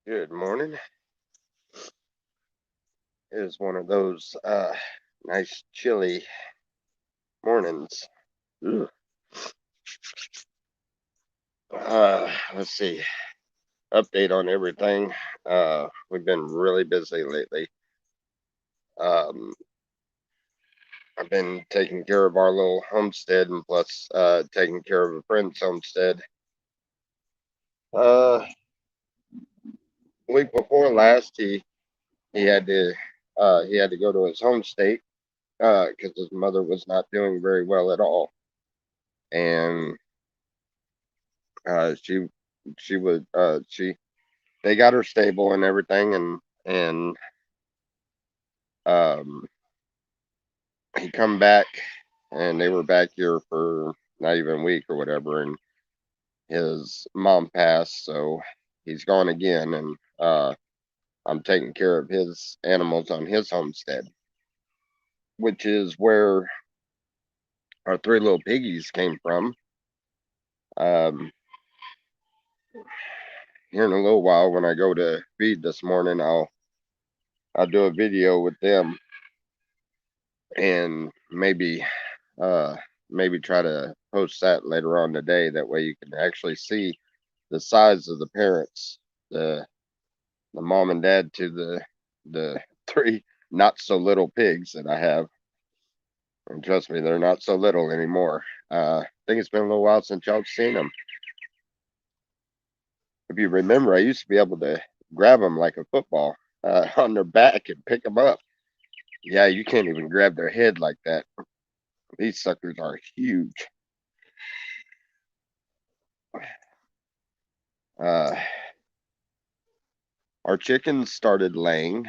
Good morning. It is one of those nice chilly mornings. Ugh. Let's see. Update on everything. We've been really busy lately. Um, I've been taking care of our little homestead and plus taking care of a friend's homestead. Week before last, he had to go to his home state because his mother was not doing very well at all, and she she they got her stable and everything, and um he come back, and they were back here for not even a week or whatever, and his mom passed, so he's gone again, and I'm taking care of his animals on his homestead, which is where our three little piggies came from. um Here in a little while, when I go to feed this morning, I'll do a video with them, and uh maybe try to post that later on today. That way you can actually see the size of the parents, the the mom and dad to the three not so little pigs that I have. And trust me, they're not so little anymore. I think it's been a little while since y'all seen them. If you remember, I used to be able to grab them like a football on their back and pick them up. Yeah, you can't even grab their head like that. These suckers are huge. Uh, our chickens started laying.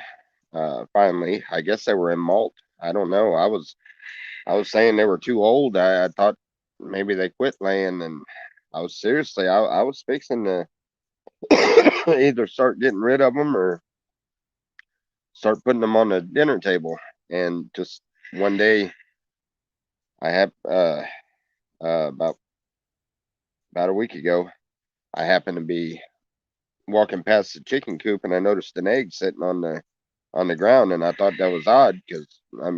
Finally, I guess they were in molt. I don't know. I was saying they were too old. I thought maybe they quit laying, and I was fixing to either start getting rid of them or start putting them on the dinner table. And just one day, I have about a week ago, I happened to be walking past the chicken coop, and I noticed an egg sitting on the ground, and I thought that was odd because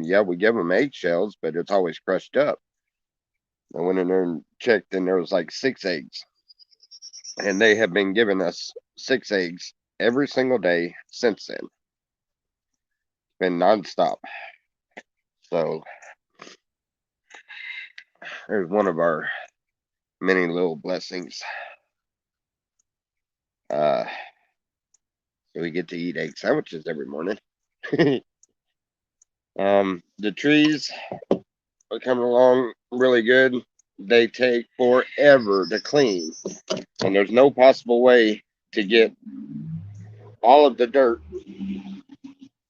yeah, we give them eggshells, but it's always crushed up. I went in there and checked, and there was like six eggs, and they have been giving us six eggs every single day since then. It's been nonstop. So there's one of our many little blessings. Uh, so we get to eat egg sandwiches every morning. The trees are coming along really good. They take forever to clean, and there's no possible way to get all of the dirt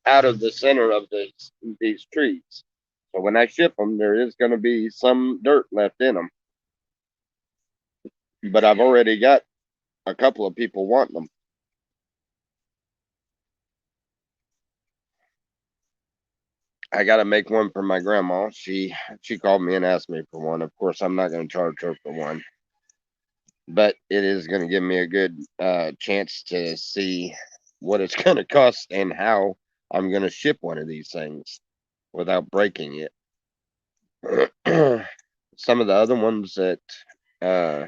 out of the center of these trees. So when I ship them, there is going to be some dirt left in them, but I've already got a couple of people wanting them. I got to make one for my grandma. She called me and asked me for one. Of course, I'm not going to charge her for one, but it is going to give me a good chance to see what it's going to cost and how I'm going to ship one of these things without breaking it. Some of the other ones that uh,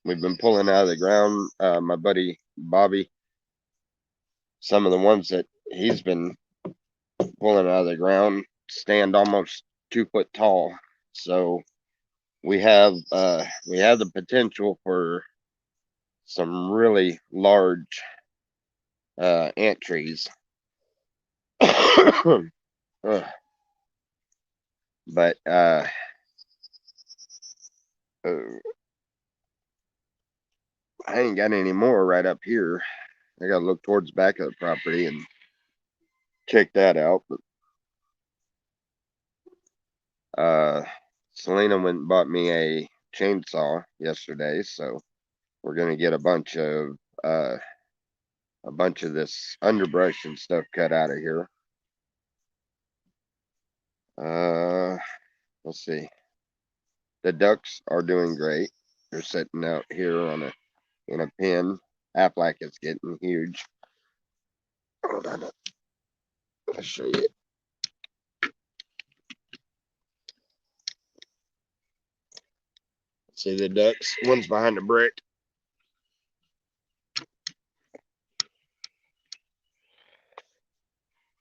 we've been pulling out of the ground, my buddy Bobby, some of the ones that he's been pulling out of the ground stand almost 2 foot tall. So we have the potential for some really large ant trees. But uh, I ain't got any more right up here. I gotta look towards the back of the property and check that out. But uh, Selena went and bought me a chainsaw yesterday, so we're gonna get uh, a bunch of this underbrush and stuff cut out of here. Uh, let's see. The ducks are doing great. They're sitting out here on a in a pen. Aflac is getting huge. Hold on. I'll show you. See the ducks? One's behind the brick.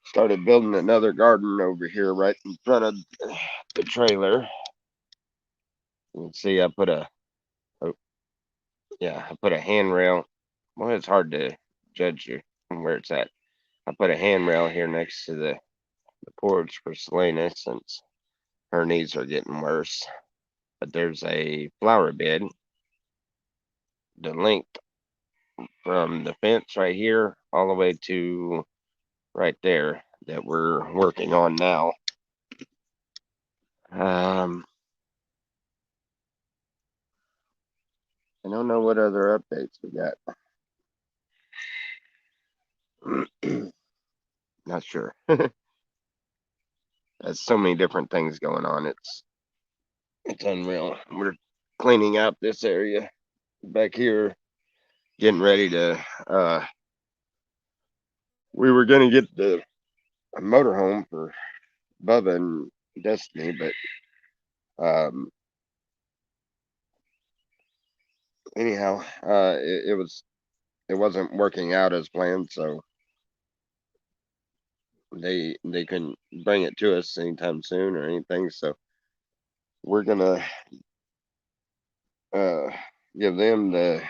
Started building another garden over here right in front of the trailer. You can see I put oh, yeah, I put a handrail. Well, it's hard to judge where it's at. I put a handrail here next to the porch for Selena since her knees are getting worse. But there's a flower bed, the length from the fence right here all the way to right there that we're working on now. I don't know what other updates we got. Not sure. There's so many different things going on. It's unreal. We're cleaning out this area back here, getting ready to we were gonna get the motorhome for Bubba and Destiny, but anyhow, it wasn't working out as planned, so they couldn't bring it to us anytime soon or anything. So we're gonna give them the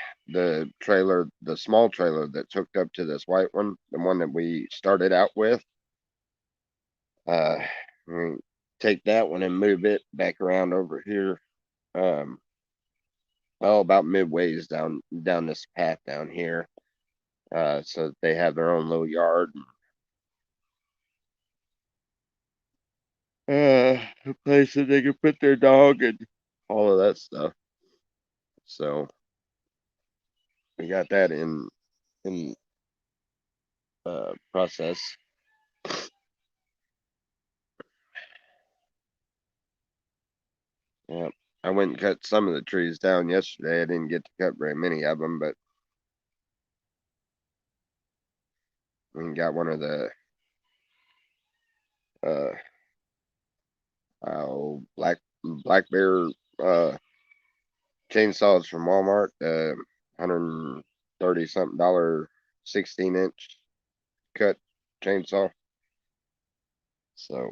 trailer, the small trailer that's hooked up to this white one, the one that we started out with. We take that one and move it back around over here. Well, about midways down this path down here. So that they have their own little yard. A place that they can put their dog and all of that stuff. So we got that in process. Yeah, I went and cut some of the trees down yesterday. I didn't get to cut very many of them, but we got one of the black bear chainsaws from Walmart. 130 something dollar 16-inch cut chainsaw. So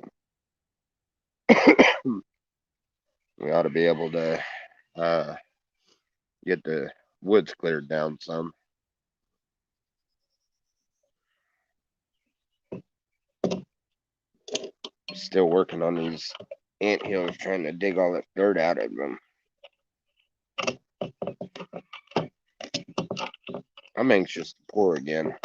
we ought to be able to get the woods cleared down some. Still working on these ant hills, trying to dig all that dirt out of them. I'm anxious to pour again.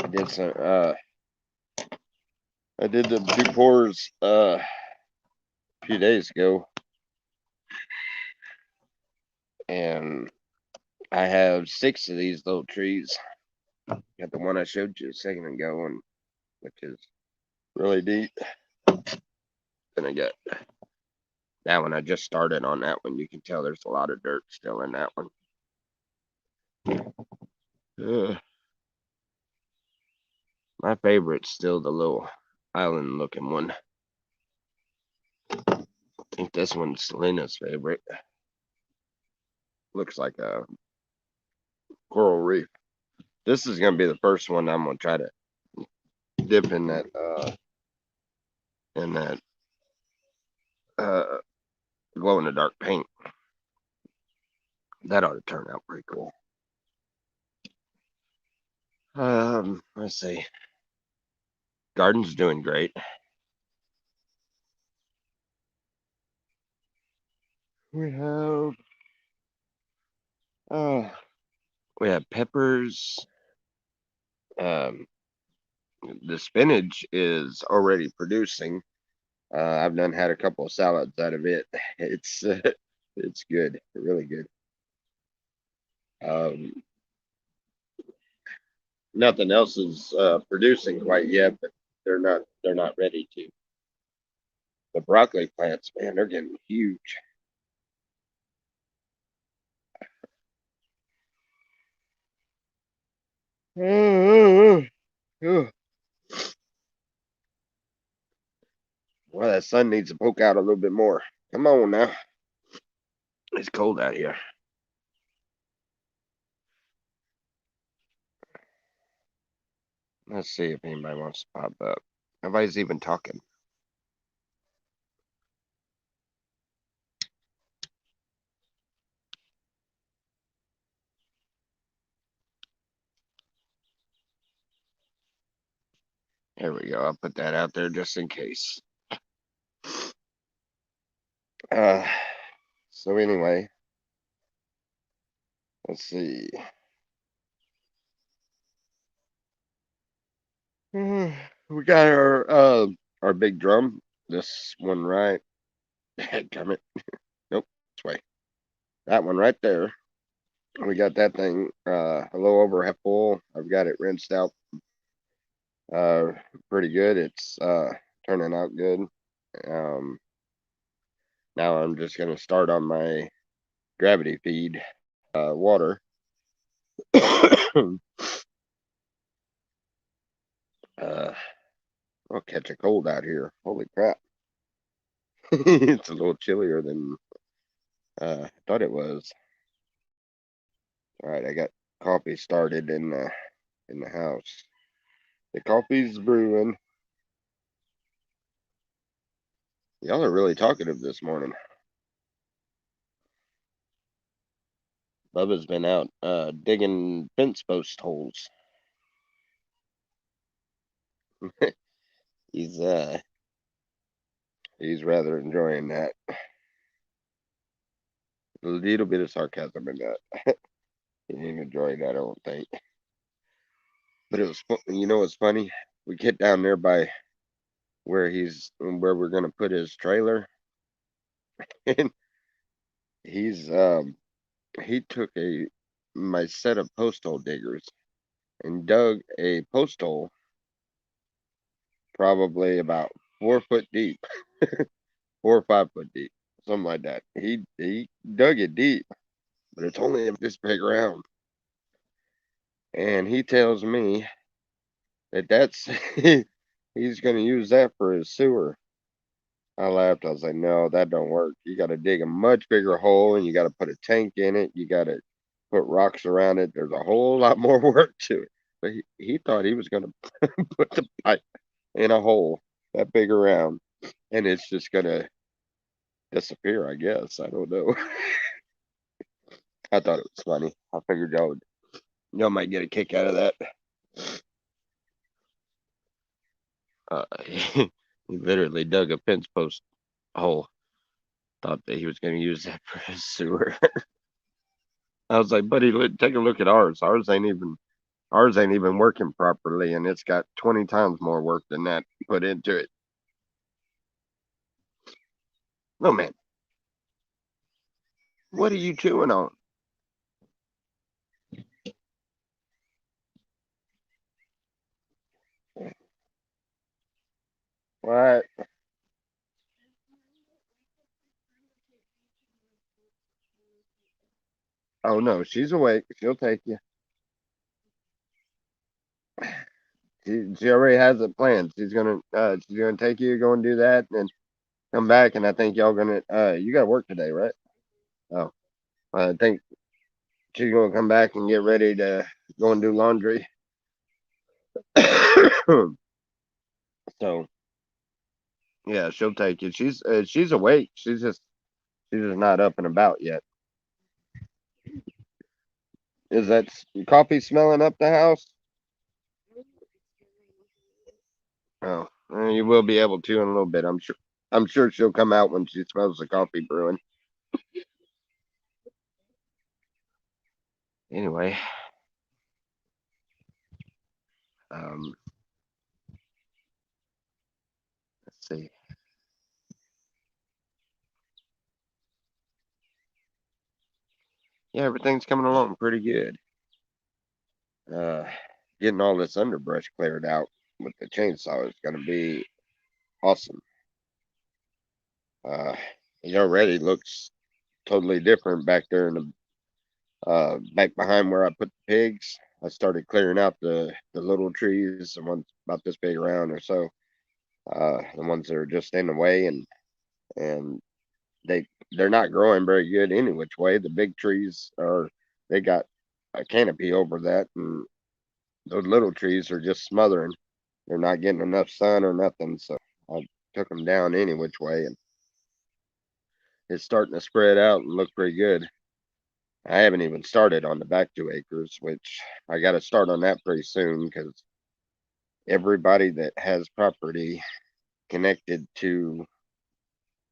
I did some I did the 2 pours a few days ago, and I have 6 of these little trees. Got the one I showed you a second ago, and which is really deep. Then I got that one. I just started on that one. You can tell there's a lot of dirt still in that one. My favorite's still the little island looking one. I think this one's Selena's favorite. Looks like a coral reef. This is gonna be the first one I'm gonna try to dip in that glow in the dark paint. That ought to turn out pretty cool. Let's see. Garden's doing great. We have peppers. The spinach is already producing. I've done had a couple of salads out of it. It's good, really good. Nothing else is producing quite yet, but they're not ready to. The broccoli plants, man, they're getting huge. Well, that sun needs to poke out a little bit more. Come on now. It's cold out here. Let's see if anybody wants to pop up. Nobody's even talking. There we go. I'll put that out there just in case. Uh, so anyway, let's see. We got our big drum. This one right. Damn it. Nope. This way. That one right there. We got that thing a little over half full. I've got it rinsed out uh pretty good. It's turning out good. Um Now I'm just gonna start on my gravity feed water. I'll catch a cold out here. Holy crap. It's a little chillier than I thought it was. All right, I got coffee started in the house. The coffee's brewing. Y'all are really talkative this morning. Bubba's been out digging fence post holes. He's he's rather enjoying that. A little bit of sarcasm in that. He didn't enjoy that, I don't think. But it was you know what's funny? We get down there by where we're gonna put his trailer, and he's he took a my set of post hole diggers and dug a post hole probably about 4 foot deep, 4 or 5 foot deep, something like that. He dug it deep, but it's only this big around. And he tells me that that's he's gonna use that for his sewer. I laughed. I was like, no, that don't work. You got to dig a much bigger hole and you got to put a tank in it. You got to put rocks around it. There's a whole lot more work to it. But he thought he was going to put the pipe in a hole that big around and it's just going to disappear, I guess. I don't know. I thought it was funny. I figured y'all might get a kick out of that. He literally dug a fence post hole. Thought that he was going to use that for his sewer. I was like, buddy, take a look at ours. Ours ain't even working properly, and it's got 20 times more work than that put into it. No, man, what are you chewing on? What? Oh no, she's awake. She'll take you. She already has it planned. She's gonna take you, go and do that, and then come back. And I think y'all gonna you got to work today, right? Oh, I think she's gonna come back and get ready to go and do laundry. So yeah, she'll take you. She's awake. She's just not up and about yet. Is that coffee smelling up the house? Oh, you will be able to in a little bit. I'm sure. I'm sure she'll come out when she smells the coffee brewing. Anyway, um, let's see. Yeah, everything's coming along pretty good. Uh, Getting all this underbrush cleared out with the chainsaw is going to be awesome. Uh, it already looks totally different back there in the back behind where I put the pigs. I started clearing out the little trees, the ones about this big around or so, the ones that are just in the way, and they they're not growing very good any which way. The big trees are they got a canopy over that, and those little trees are just smothering. They're not getting enough sun or nothing, so I took them down any which way, and it's starting to spread out and look pretty good. I haven't even started on the back 2 acres, which I got to start on that pretty soon because everybody that has property connected to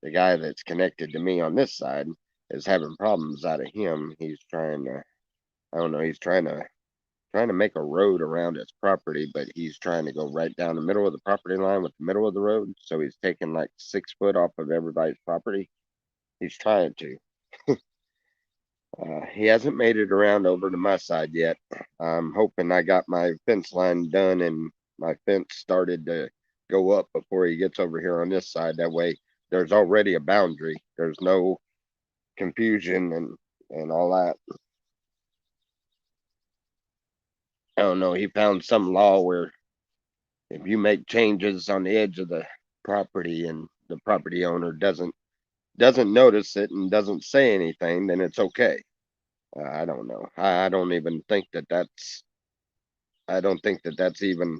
the guy that's connected to me on this side is having problems out of him. He's trying to, I don't know, he's trying to make a road around his property, but he's trying to go right down the middle of the property line with the middle of the road. So he's taking like 6 foot off of everybody's property. He's trying to. He hasn't made it around over to my side yet. I'm hoping I got my fence line done and my fence started to go up before he gets over here on this side. That way there's already a boundary. There's no confusion and all that. I don't know. He found some law where if you make changes on the edge of the property and the property owner doesn't notice it and doesn't say anything, then it's okay. I don't know. I don't even think that that's. I don't think that that's even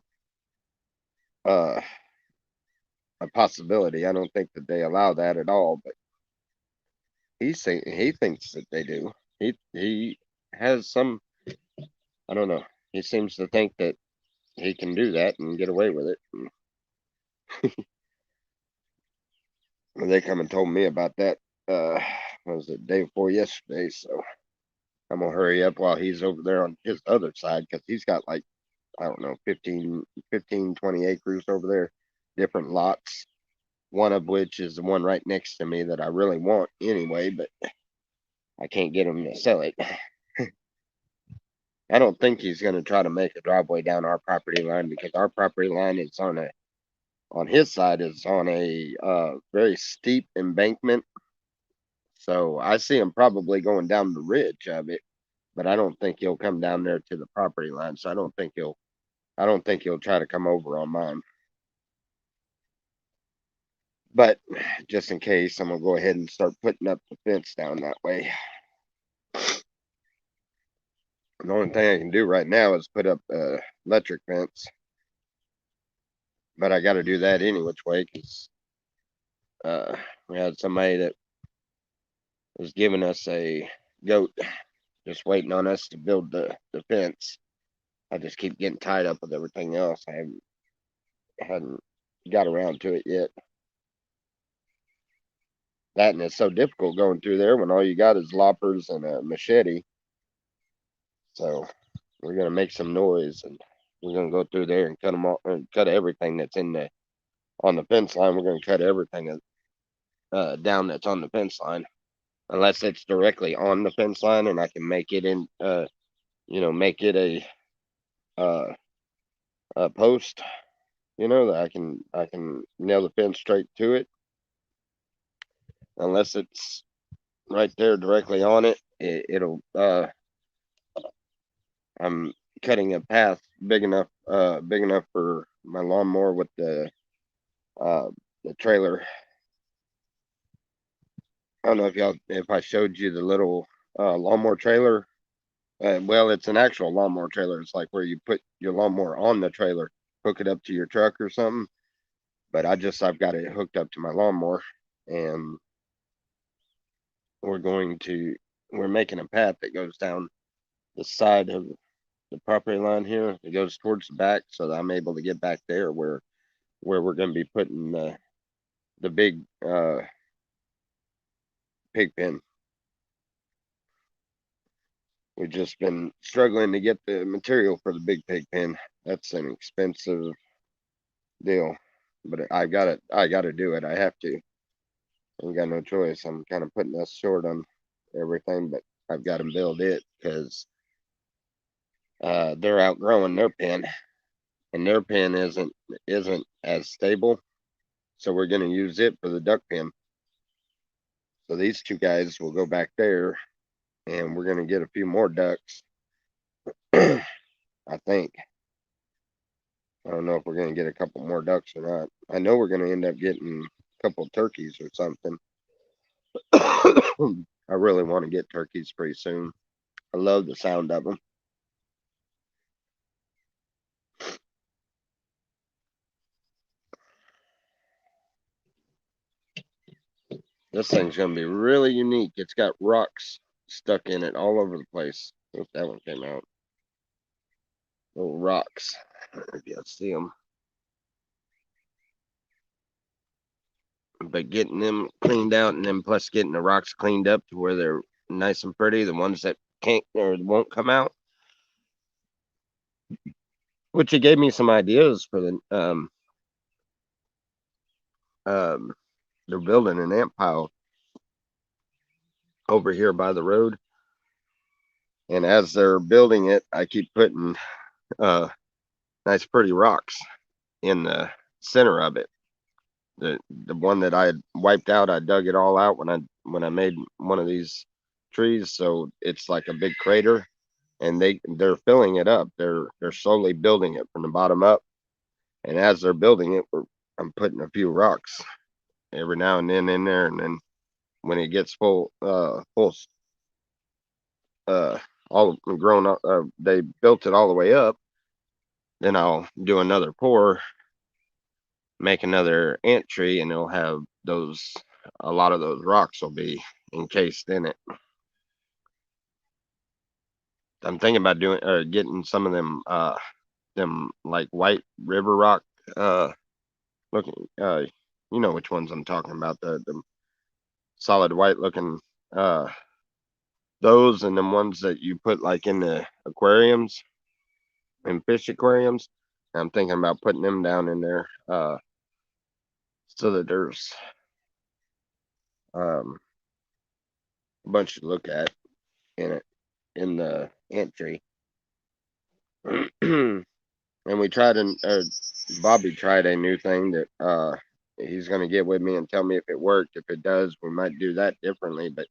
uh, a possibility. I don't think that they allow that at all. But he thinks that they do. He has some. I don't know. He seems to think that he can do that and get away with it. And they come and told me about that. What was it, day before yesterday? So I'm gonna hurry up while he's over there on his other side because he's got like I don't know 20 acres over there, different lots. One of which is the one right next to me that I really want anyway, but I can't get him to sell it. I don't think he's going to try to make a driveway down our property line because our property line is on his side is on a very steep embankment. So I see him probably going down the ridge of it, but I don't think he'll come down there to the property line. So I don't think he'll try to come over on mine. But just in case, I'm gonna go ahead and start putting up the fence down that way. The only thing I can do right now is put up electric fence, but I got to do that any which way because we had somebody that was giving us a goat, just waiting on us to build the fence. I just keep getting tied up with everything else. I hadn't got around to it yet. That and it's so difficult going through there when all you got is loppers and a machete. So we're gonna make some noise and we're gonna go through there and cut them all and cut everything that's in the on the fence line. We're gonna cut everything down that's on the fence line, unless it's directly on the fence line and I can make it in, make it uh, a post, that I can nail the fence straight to it. Unless it's right there directly on it, it'll. I'm cutting a path big enough for my lawnmower with uh, the trailer. I don't know if I showed you the little lawnmower trailer. Well, it's an actual lawnmower trailer. It's like where you put your lawnmower on the trailer, hook it up to your truck or something. But I've got it hooked up to my lawnmower, and we're going to we're making a path that goes down the side of the property line here. It goes towards the back, so that I'm able to get back there where we're going to be putting the big pig pen. We've just been struggling to get the material for the big pig pen. That's an expensive deal, but I got to do it. I have to. I ain't got no choice. I'm kind of putting us short on everything, but I've got to build it because they're outgrowing their pen, and their pen isn't as stable. So we're going to use it for the duck pen. So these two guys will go back there, and we're going to get a few more ducks. I think. I don't know if we're gonna get a couple more ducks or not. I know we're gonna end up getting a couple turkeys or something. I really want to get turkeys pretty soon. I love the sound of them. This thing's gonna be really unique. It's got rocks stuck in it all over the place. Oops, that one came out. Little rocks. If you see them. But getting them cleaned out and then plus getting the rocks cleaned up to where they're nice and pretty, the ones that can't or won't come out, which it gave me some ideas for the um they're building an ant pile over here by the road, and as they're building it I keep putting nice pretty rocks in the center of it. The one that I had wiped out, I dug it all out when I made one of these trees, so it's like a big crater, and they're filling it up. They're slowly building it from the bottom up, and as they're building it, I'm putting a few rocks every now and then in there, and then when it gets full, uh, all grown up, they built it all the way up. Then I'll do another pour, make another ant tree, and it'll have those. A lot of those rocks will be encased in it. I'm thinking about doing getting some of them like white river rock looking you know which ones I'm talking about, the solid white looking uh those, and then ones that you put like in the aquariums and fish aquariums. I'm thinking about putting them down in there so that there's um a bunch to look at in it in the ant tree. And we tried Bobby tried a new thing that he's gonna get with me and tell me if it worked. If it does, we might do that differently. But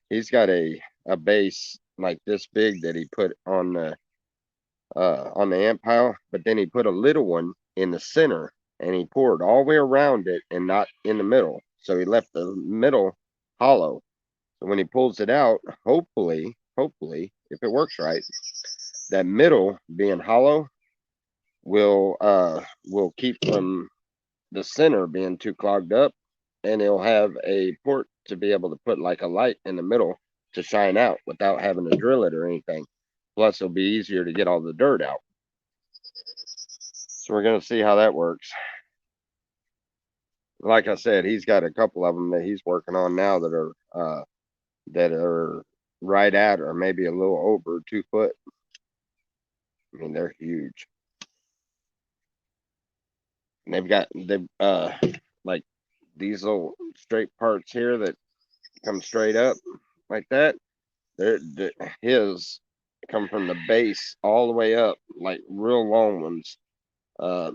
he's got a base like this big that he put on the ant pile, but then he put a little one in the center and he poured all the way around it and not in the middle. So he left the middle hollow. So when he pulls it out, hopefully, if it works right, that middle being hollow will keep from the center being too clogged up, and it'll have a port to be able to put like a light in the middle to shine out without having to drill it or anything. Plus, it'll be easier to get all the dirt out. So we're gonna see how that works. Like I said, he's got a couple of them that he's working on now that are right at or maybe a little over 2 foot. I mean, they're huge. And they've like these little straight parts here that come straight up like that. They're his come from the base all the way up, like real long ones. Uh,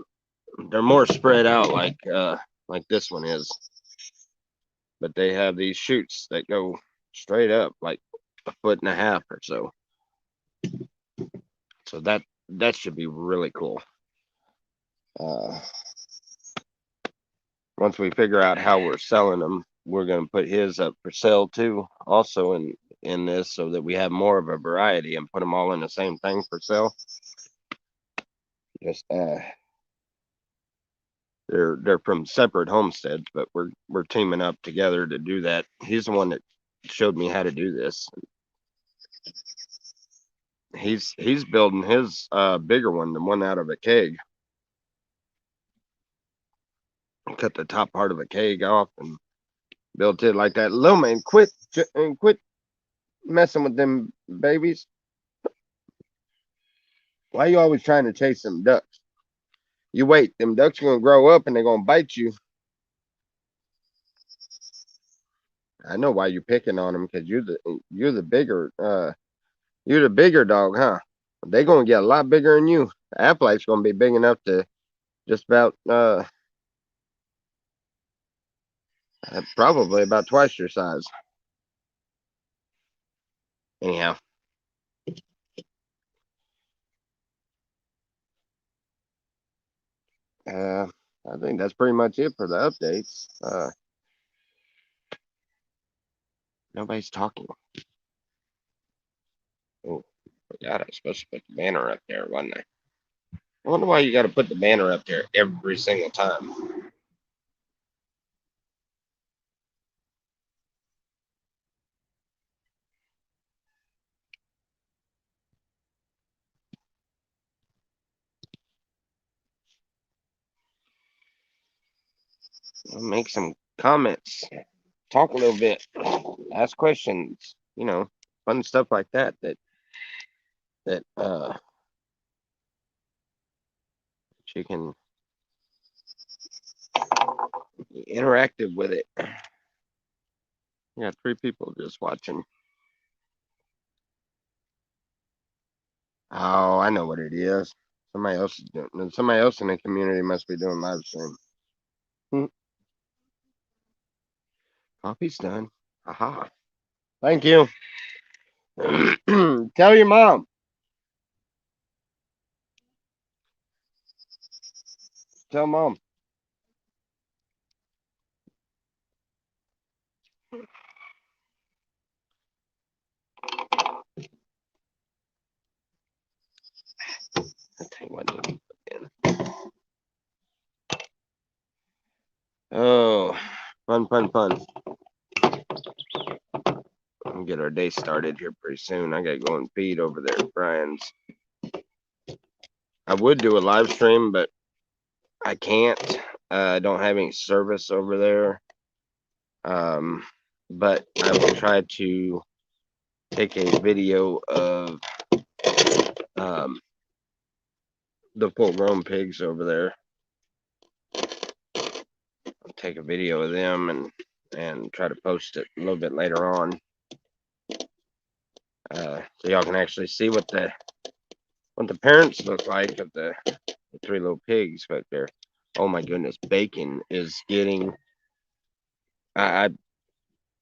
they're more spread out like this one is, but they have these shoots that go straight up like a foot and a half or so. So that should be really cool. Uh, Once we figure out how we're selling them, we're going to put his up for sale too, also in this, so that we have more of a variety and put them all in the same thing for sale. Just they're from separate homesteads, but we're teaming up together to do that. He's the one that showed me how to do this. He's building his bigger one, the one out of a keg. Cut the top part of a keg off and built it like that. Little man, quit messing with them babies. Why are you always trying to chase them ducks? You wait, them ducks are gonna grow up and they're gonna bite you. I know why you're picking on them, because you're the bigger dog, huh? They're gonna get a lot bigger than you. Affleck's gonna be big enough to just about probably about twice your size. Anyhow, I think that's pretty much it for the updates. Nobody's talking. Oh, forgot I was supposed to put the banner up there, wasn't I? I wonder why you got to put the banner up there every single time. Make some comments, talk a little bit, ask questions, fun stuff like that. That you can be interactive with it. Yeah, 3 people just watching. Oh, I know what it is. Somebody else is doing. Somebody else in the community must be doing live stream. Coffee's done. Aha. Thank you. Tell your mom. Tell mom. I'll tell you what. Oh, fun. We'll get our day started here pretty soon. I gotta go and feed over there at Brian's. I would do a live stream, but I can't. I don't have any service over there. But I will try to take a video of the full-grown pigs over there. I'll take a video of them and try to post it a little bit later on, so y'all can actually see what the parents look like of the 3 little pigs back there. Oh my goodness, Bacon is getting. I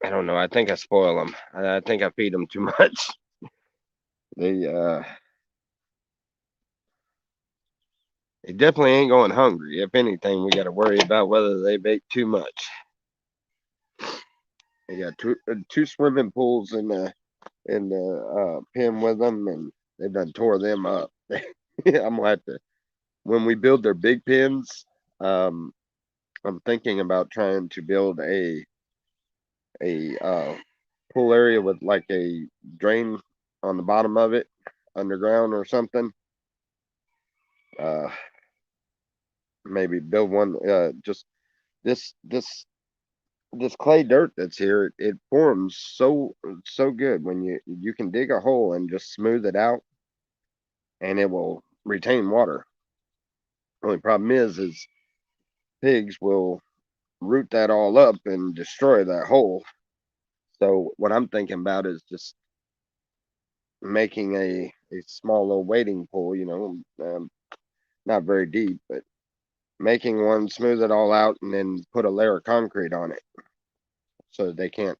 don't know. I think I spoil them. I think I feed them too much. They definitely ain't going hungry. If anything, we got to worry about whether they bake too much. They got two swimming pools in the pen with them, and they done tore them up. I'm gonna have to, when we build their big pens. I'm thinking about trying to build a pool area with like a drain on the bottom of it, underground or something. Uh, Maybe build one. Just this clay dirt that's here. It forms so good when you can dig a hole and just smooth it out, and it will retain water. Only problem is pigs will root that all up and destroy that hole. So what I'm thinking about is just making a small little wading pool, not very deep, but making one, smooth it all out, and then put a layer of concrete on it so they can't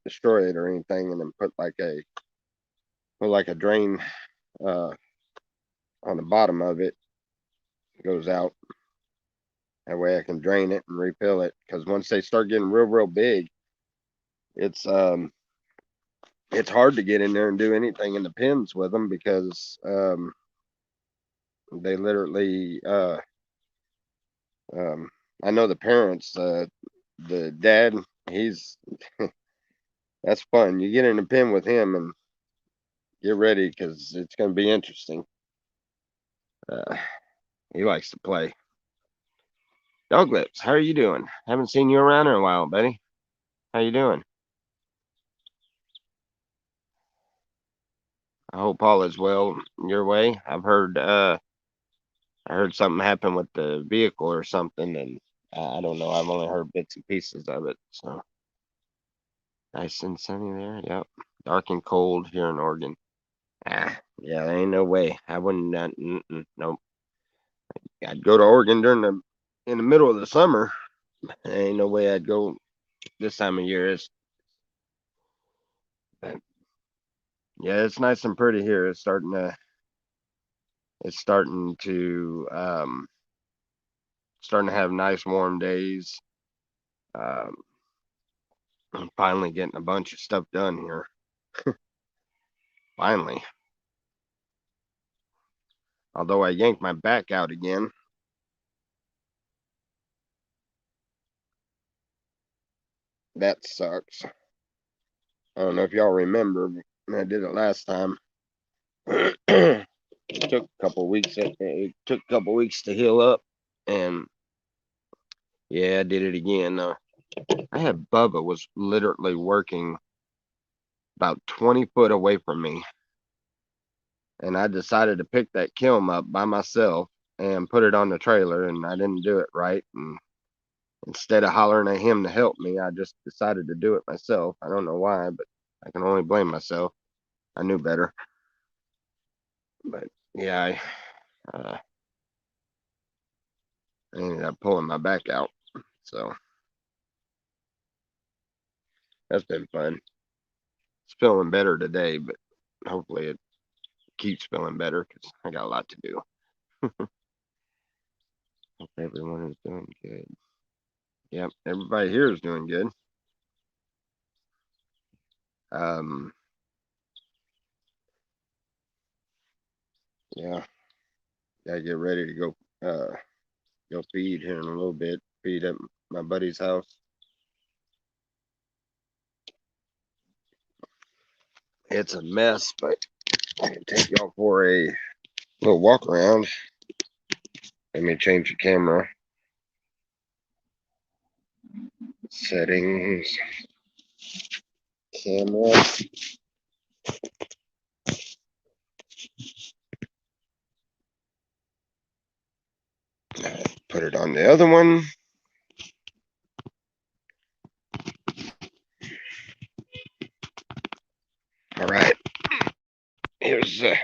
destroy it or anything, and then put like a drain uh on the bottom of it. It goes out. That way I can drain it and refill it. Because once they start getting real big, it's it's hard to get in there and do anything in the pens with them because they literally um I know the parents, the dad, he's that's fun. You get in a pen with him and get ready because it's going to be interesting. Uh, he likes to play. Dog Lips, how are you doing? Haven't seen you around in a while, buddy. How you doing? I hope all is well your way. I heard something happened with the vehicle or something, and I don't know. I've only heard bits and pieces of it. So nice and sunny there. Yep. Dark and cold here in Oregon. Yeah, there ain't no way. I wouldn't. Nope. I'd go to Oregon in the middle of the summer. There ain't no way I'd go this time of year. But yeah, it's nice and pretty here. It's starting to It's starting to have nice warm days. I'm finally getting a bunch of stuff done here. Finally. Although I yanked my back out again. That sucks. I don't know if y'all remember, I did it last time. It took a couple weeks. It took a couple weeks to heal up, and yeah, I did it again. I had Bubba was literally working about 20 foot away from me, and I decided to pick that kiln up by myself and put it on the trailer, and I didn't do it right. And instead of hollering at him to help me, I just decided to do it myself. I don't know why, but I can only blame myself. I knew better. But yeah, I ended up pulling my back out. So that's been fun. It's feeling better today, but hopefully it keeps feeling better because I got a lot to do. Hope everyone is doing good. Yep, everybody here is doing good. Yeah, gotta get ready to go feed here in a little bit. Feed at my buddy's house. It's a mess, but I can take y'all for a little walk around. Let me change the camera. Settings. Camera. Put it on the other one. All right. Here's the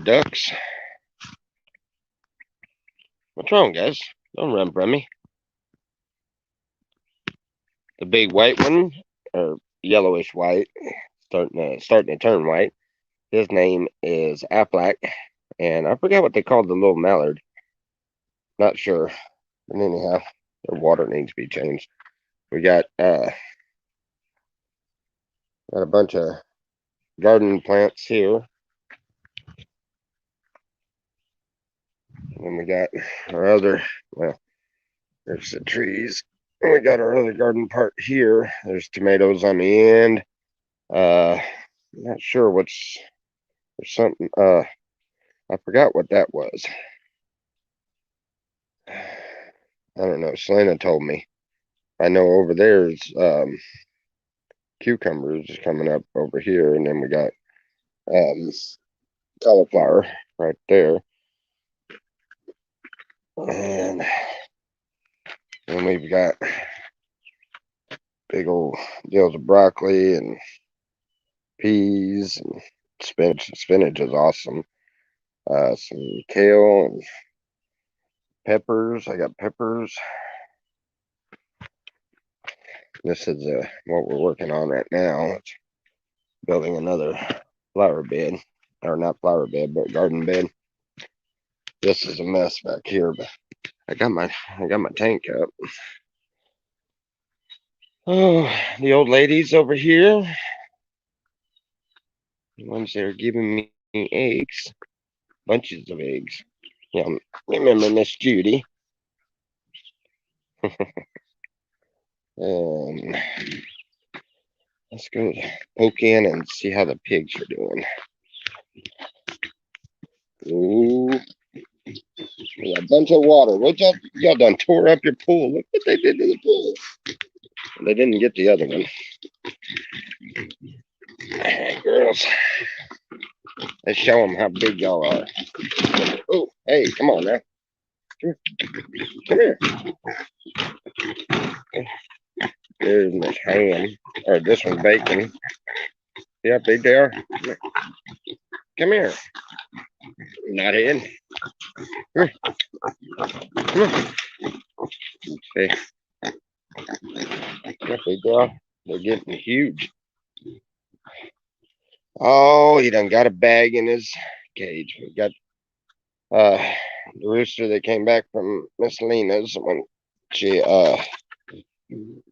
ducks. What's wrong, guys? Don't run from me. The big white one, or yellowish white, starting to turn white. His name is Aflac, and I forgot what they called the little mallard. Not sure, but anyhow, their water needs to be changed. We got a bunch of garden plants here, and we got our other. Well, there's the trees. And we got our other garden part here. There's tomatoes on the end. I'm not sure there's something. I forgot what that was. I don't know. Selena told me. I know over there's cucumbers coming up over here, and then we got cauliflower right there, and then we've got big old deals of broccoli and peas and spinach. Spinach is awesome. Some kale and peppers. I got peppers. This is what we're working on right now. It's building another flower bed, or not flower bed, but garden bed. This is a mess back here, but I got my tank up. Oh, the old ladies over here, the ones that are giving me eggs, bunches of eggs. Yeah, remember Miss Judy. Let's go poke in and see how the pigs are doing. Ooh, a bunch of water. What y'all done tore up your pool? Look what they did to the pool. They didn't get the other one. Hey, girls, let's show them how big y'all are. Oh, hey, come on now. Come here. There's Miss Ham. Or this one's bacon. See how big they are? Come here. Not in. Come here. See. How big they are? They're getting huge. Oh, he done got a bag in his cage. We got Uh, the rooster that came back from Miss Lena's when she, the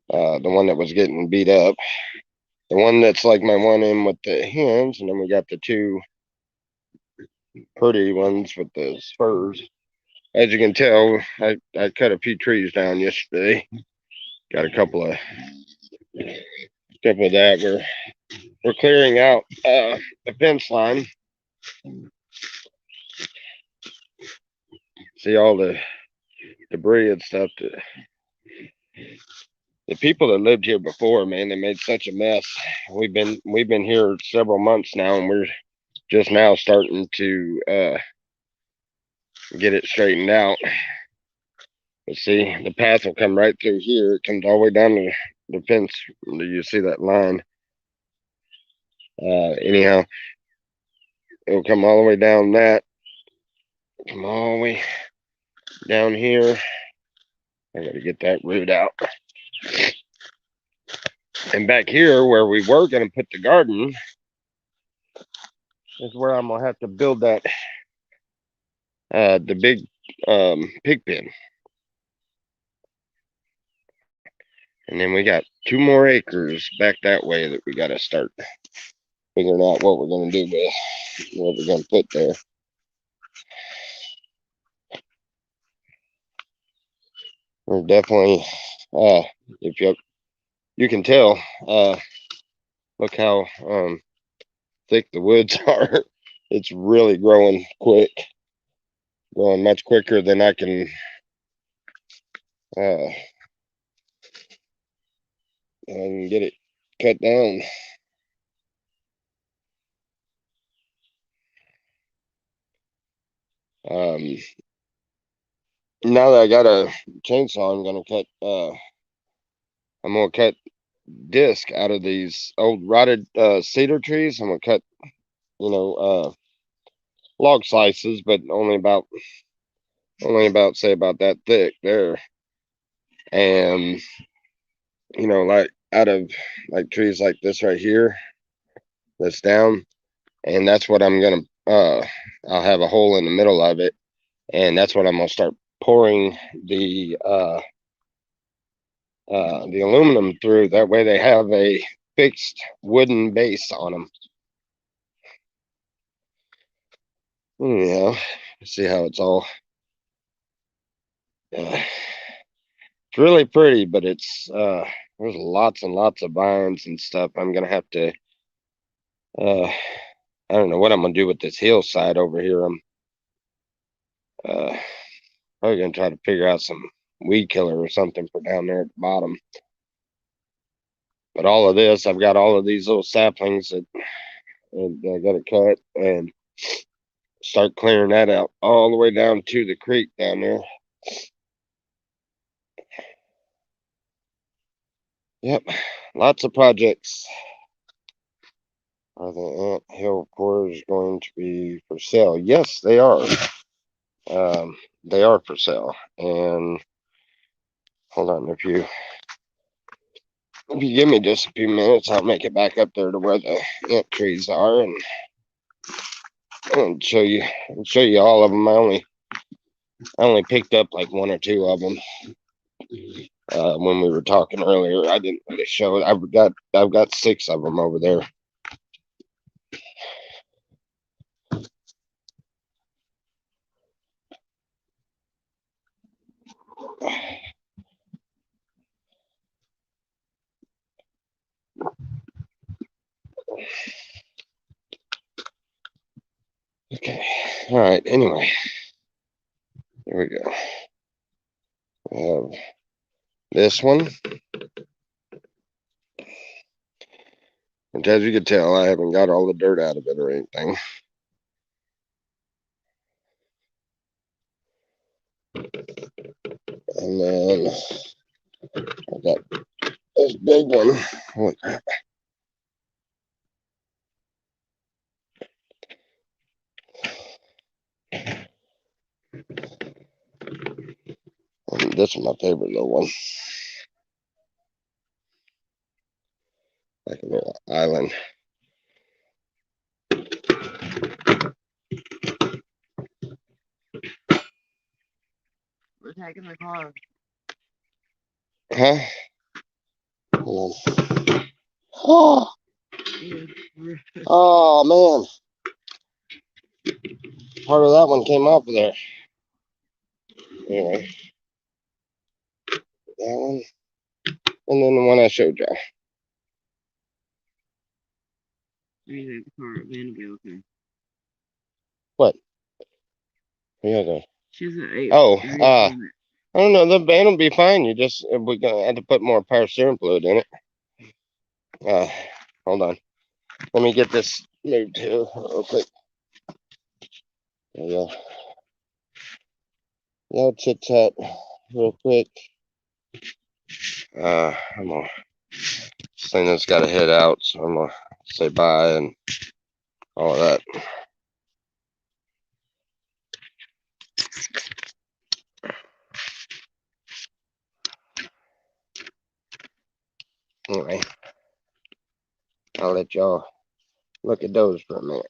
one that was getting beat up. The one that's like my one in with the hens, and then we got the two pretty ones with the spurs. As you can tell, I cut a few trees down yesterday. Got a couple of that. We're clearing out the fence line. See all the debris and stuff. The people that lived here before, man, they made such a mess. We've been here several months now, and we're just now starting to get it straightened out. But see, the path will come right through here. It comes all the way down to the fence. Do you see that line? Anyhow, it'll come all the way down that. Come all the way down here. I gotta get that root out. And back here, where we were gonna put the garden, is where I'm gonna have to build that the big pig pen. And then we got 2 more acres back that way that we gotta start figuring out what we're gonna do with, what we're gonna put there. We're definitely if you can tell, look how thick the woods are. It's really growing quick, growing much quicker than I can get it cut down. Now that I got a chainsaw, I'm gonna cut disc out of these old rotted cedar trees. I'm gonna cut, log slices, but only about say about that thick there. And like out of like trees like this right here that's down, and that's what I'm gonna I'll have a hole in the middle of it, and that's what I'm gonna start pouring the aluminum through. That way they have a fixed wooden base on them. See how it's all it's really pretty, but it's there's lots and lots of vines and stuff. I'm gonna have to I don't know what I'm gonna do with this hillside over here. I'm probably gonna try to figure out some weed killer or something for down there at the bottom. But all of this, I've got all of these little saplings that I gotta cut and start clearing that out all the way down to the creek down there. Yep, lots of projects. Are the ant hill cores going to be for sale? Yes, they are. They are for sale. And hold on, if you give me just a few minutes, I'll make it back up there to where the ant trees are and show you all of them. I only picked up like 1 or 2 of them when we were talking earlier. I didn't really show it. I've got 6 of them over there. Okay. All right. Anyway, here we go. We have this one. And as you can tell, I haven't got all the dirt out of it or anything. And then I got this big one. Holy crap. And this is my favorite little one. Like a little island. taking the car. Huh? Hold on. Oh, oh man. Part of that one came off of there. Anyway, that one. And then the one I showed y'all. You think the car van will be okay? What? Where you going? She's an 8. Oh, I don't know. The van will be fine. You just we're gonna have to put more power steering fluid in it. Hold on. Let me get this moved too, real quick. There we go. No chit chat, real quick. I'm gonna. This thing that's got to head out, so I'm gonna say bye and all of that. Anyway, I'll let y'all look at those for a minute.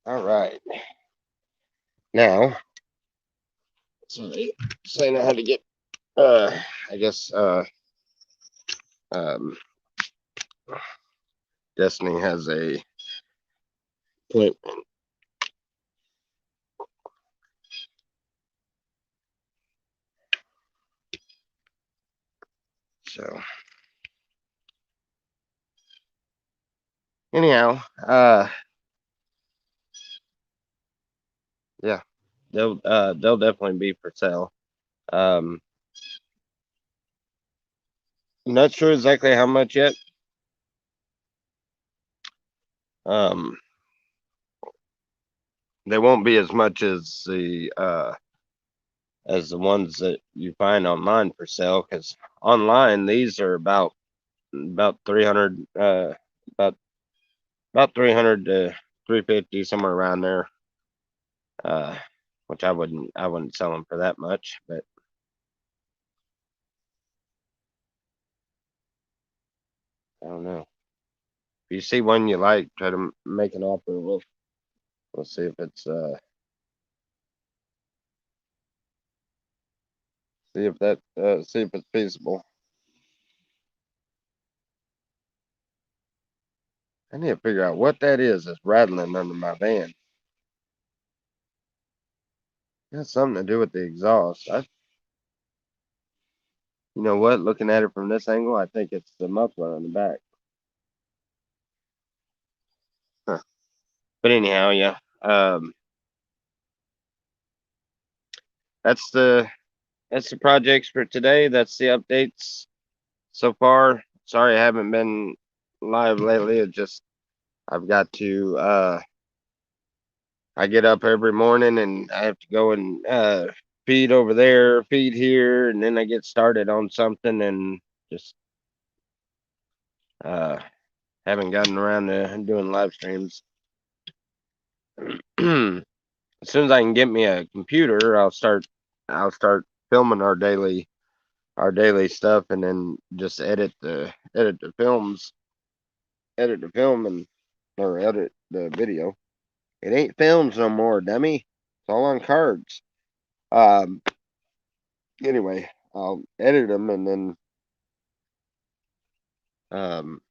All right. Now, somebody saying I had to get, I guess, um, Destiny has a appointment. So, anyhow, yeah, they'll definitely be for sale. Um, not sure exactly how much yet. Um, they won't be as much as the ones that you find online for sale, because online these are about 300 about 300 to 350, somewhere around there. Uh, which I wouldn't sell them for that much, but I don't know. If you see one you like, try to make an offer. We'll see if it's see if it's feasible. I need to figure out what that is that's rattling under my van. It has something to do with the exhaust. You know what? Looking at it from this angle, I think it's the muffler on the back. Huh. But anyhow, yeah. That's the projects for today. That's the updates so far. Sorry I haven't been live lately. It just I've got to I get up every morning and I have to go and feed over there, feed here, and then I get started on something and just uh haven't gotten around to doing live streams. As soon as I can get me a computer, I'll start filming our daily stuff and then just edit the film and or edit the video. It ain't films no more, dummy. It's all on cards. Um anyway, I'll edit them and then um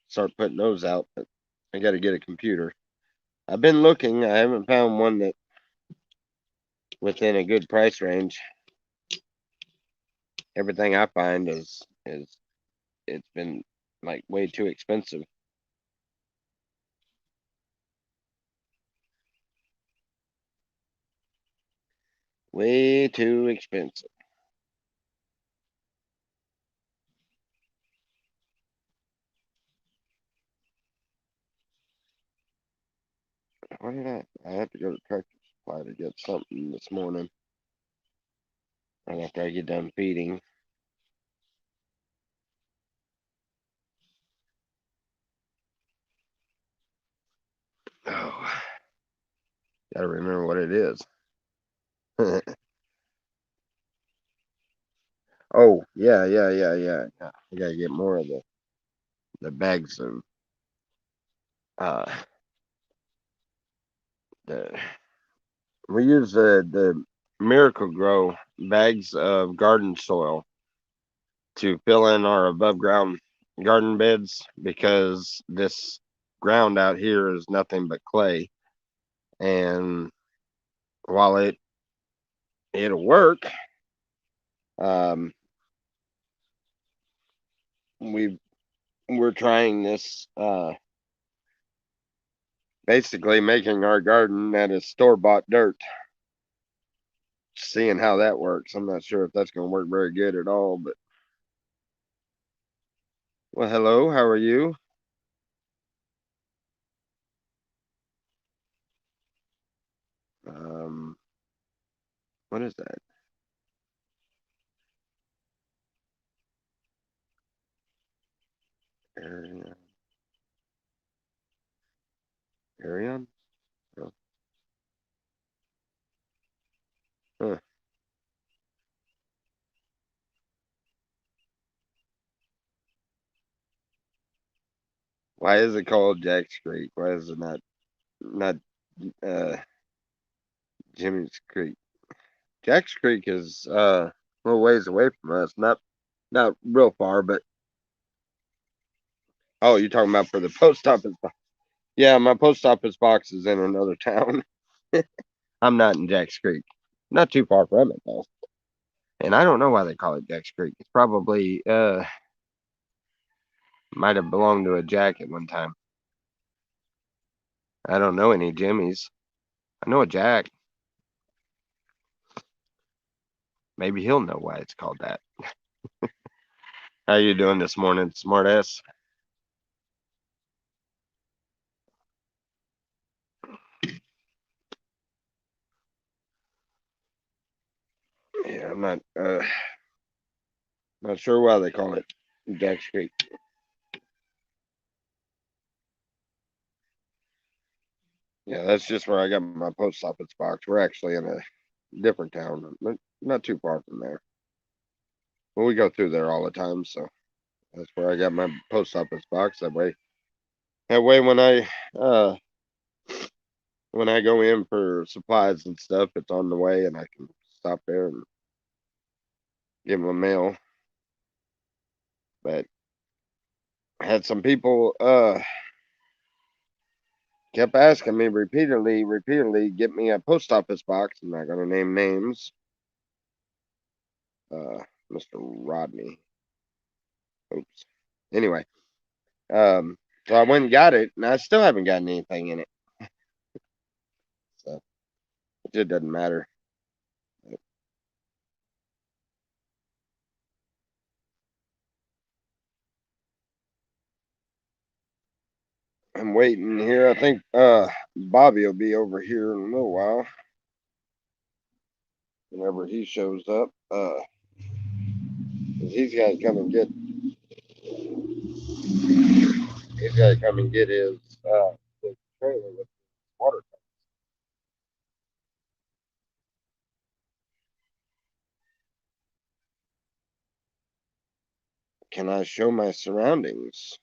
start putting those out, but I got to get a computer. I've been looking. I haven't found one that within a good price range. Everything I find is it's been like way too expensive. Way too expensive. Why did I have to go to Tractor Supply to get something this morning. Right after I get done feeding. Oh, gotta remember what it is. Oh, yeah. I gotta get more of the bags of uh the we use the Miracle Grow bags of garden soil to fill in our above ground garden beds because this ground out here is nothing but clay. And while it'll work, um, we're trying this basically making our garden out of store bought dirt, seeing how that works. I'm not sure if that's going to work very good at all, but well, hello, how are you? Um, what is that? Arion? Arion? Oh, huh. Why is it called Jack's Creek? Why is it not uh Jimmy's Creek? Jack's Creek is a little ways away from us, not real far, but oh, you're talking about for the post office box. Yeah, my post office box is in another town. I'm not in Jack's Creek. Not too far from it though. And I don't know why they call it Jack's Creek. It's probably might have belonged to a Jack at one time. I don't know any Jimmys. I know a Jack. Maybe he'll know why it's called that. How you doing this morning, smartass? Yeah, I'm not sure why they call it Jack's Creek. Yeah, that's just where I got my post office box. We're actually in a different town, not too far from there. Well, we go through there all the time, so that's where I got my post office box. That way, when I go in for supplies and stuff, it's on the way, and I can stop there and give them a mail. But I had some people kept asking me repeatedly, get me a post office box. I'm not gonna name names. Uh, Mr. Rodney. Oops. Anyway, so I went and got it, and I still haven't gotten anything in it. So it doesn't matter. I'm waiting here. I think Bobby will be over here in a little while. Whenever he shows up. 'Cause he's gotta come and get his trailer with water. Can I show my surroundings?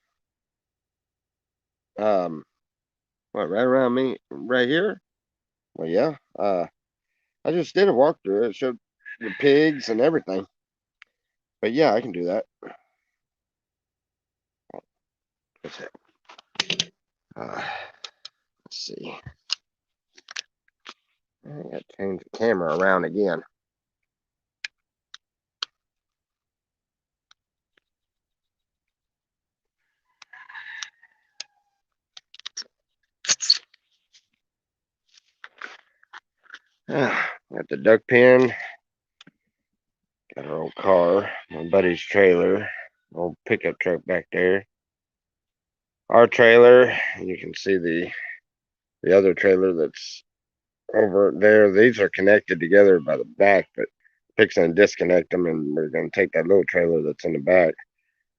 What, right around me, right here? Well, yeah. I just did a walkthrough. It showed the pigs and everything. But yeah, I can do that. What's that? Let's see. I gotta change the camera around again. Got the duck pen. Got our old car. My buddy's trailer. Old pickup truck back there. Our trailer. You can see the other trailer that's over there. These are connected together by the back, but fixing to disconnect them, and we're going to take that little trailer that's in the back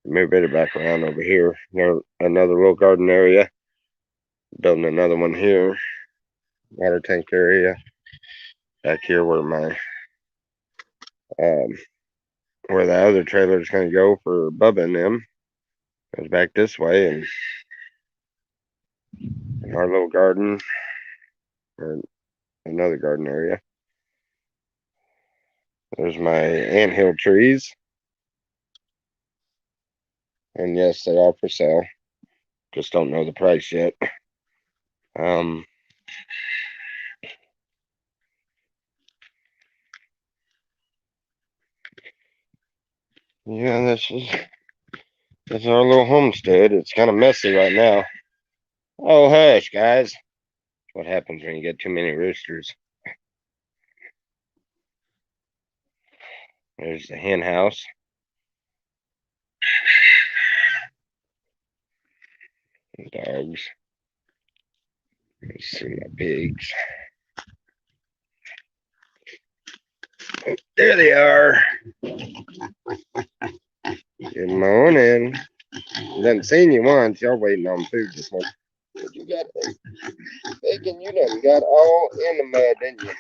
and move it back around over here. There's another little garden area. Building another one here. Water tank area. Back here where my where the other trailer is going to go for Bubba and them. Goes back this way, and our little garden or another garden area. There's my anthill trees. And yes, they are for sale. Just don't know the price yet. Yeah, this is our little homestead. It's kind of messy right now. Oh, hush, guys. What happens when you get too many roosters? There's the hen house. Dogs. Let's see my pigs. Oh, there they are. Good morning. Done seen you once. Y'all waiting on food this morning. What you got there? Bacon, you done got all in the mud, didn't you?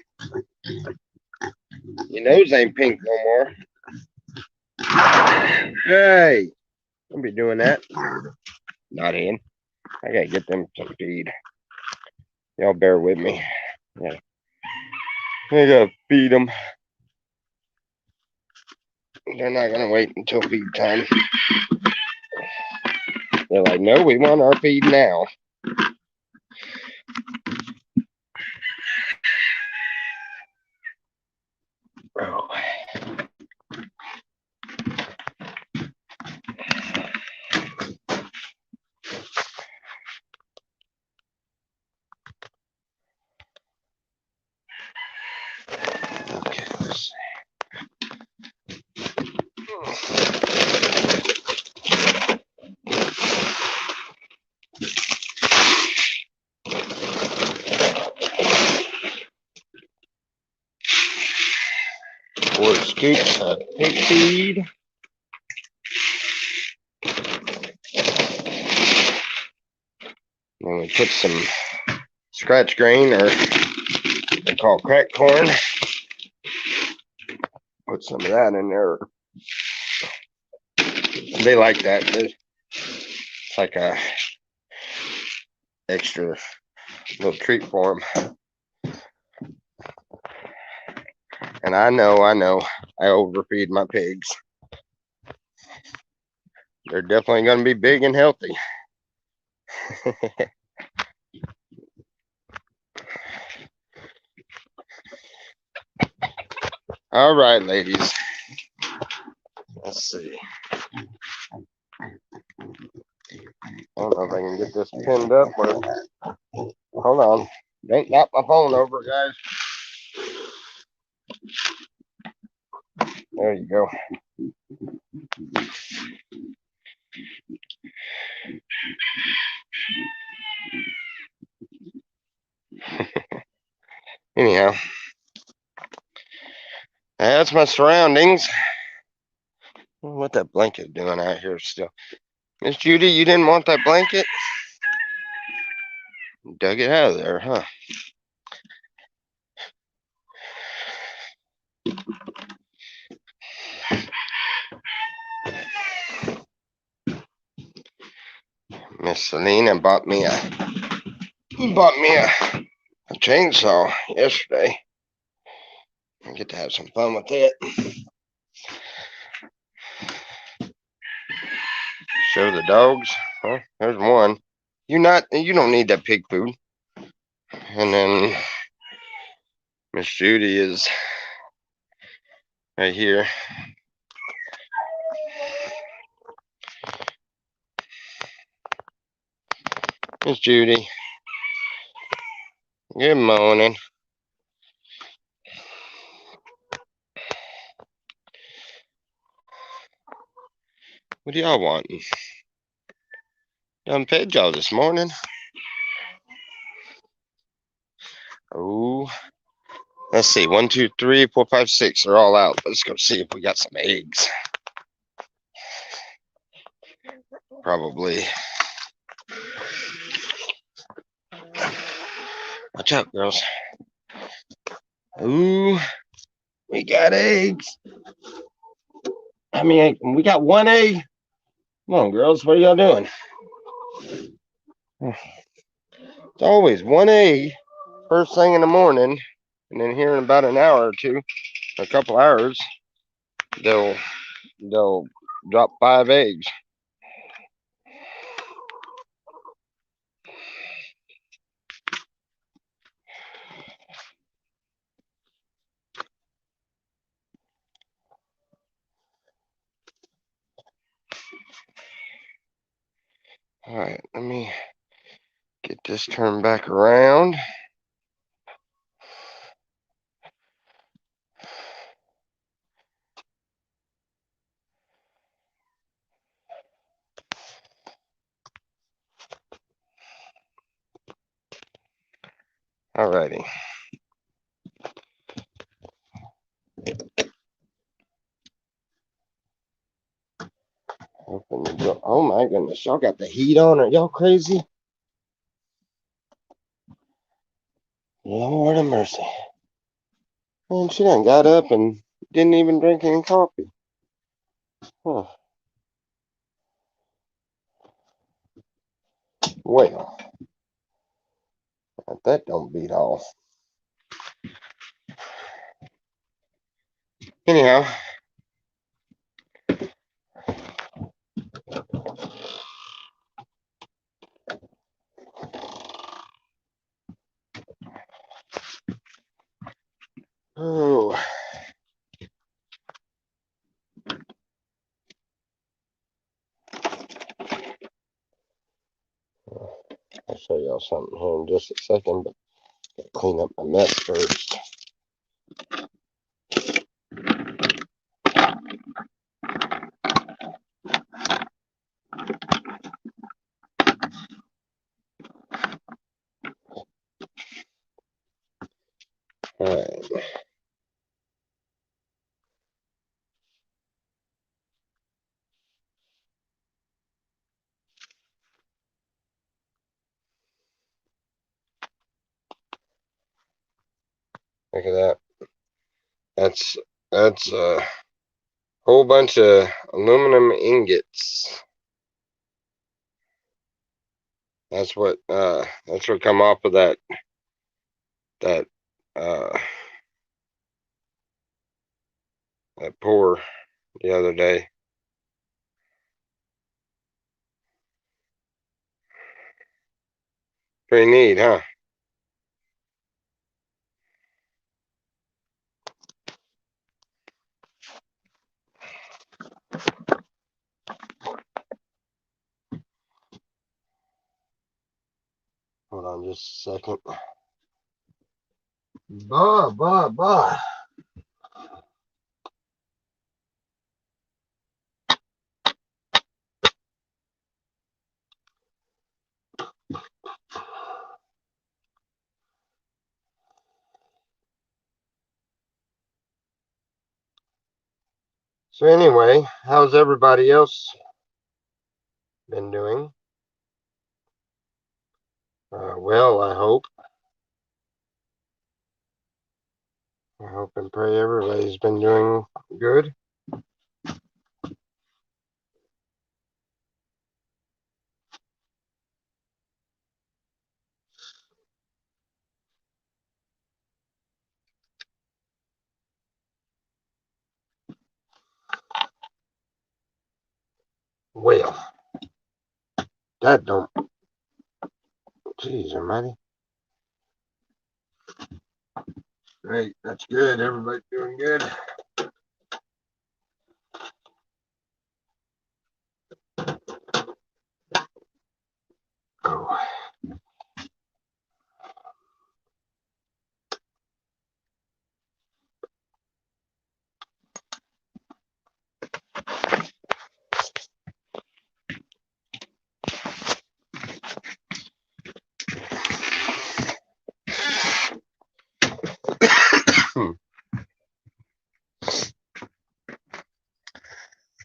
Your nose ain't pink no more. Hey, don't be doing that. Not in. I gotta get them some feed. Y'all bear with me. Yeah. I gotta feed them. They're not gonna wait until feed time. They're like, no, we want our feed now. Oh. Okay, let's see. Four scoops of pig feed. And we put some scratch grain, or they call cracked corn. Put some of that in there. They like that. It's like a extra little treat for them. And I know, I overfeed my pigs. They're definitely going to be big and healthy. All right, ladies. Let's see. I don't know if I can get this pinned up. Or... Hold on. Don't knock my phone over, guys. There you go. Anyhow, that's my surroundings. What that blanket doing out here still? Miss Judy, you didn't want that blanket? Dug it out of there, huh? Miss Selena bought me a chainsaw yesterday. I get to have some fun with it. Show the dogs. Huh? There's one. You don't need that pig food. And then Miss Judy is right here. Miss Judy. Good morning. What do y'all wanting? Done fed y'all this morning. Oh, let's see. 1, 2, 3, 4, 5, 6. They're all out. Let's go see if we got some eggs. Probably. Watch out, girls. Ooh, we got eggs. I mean, we got one egg. Come on, girls. What are y'all doing? It's always one egg first thing in the morning, and then here in about an hour or two, a couple hours, they'll drop 5 eggs. All right, let me get this turned back around. All righty. Open the door. Oh my goodness, y'all got the heat on. Are y'all crazy? Lord of mercy. Man, she done got up and didn't even drink any coffee. Huh. Well, that don't beat all. Anyhow. Oh. I'll show y'all something here in just a second, but gotta clean up my mess first. All right. Look at that. That's a whole bunch of aluminum ingots. That's what come off of that uh that pour the other day. Pretty neat, huh? Hold on just a second. Bah. So anyway, how's everybody else been doing? Well, I hope. I hope and pray everybody's been doing good. Well, that don't. Jeez, almighty. Great, that's good. Everybody's doing good. Oh.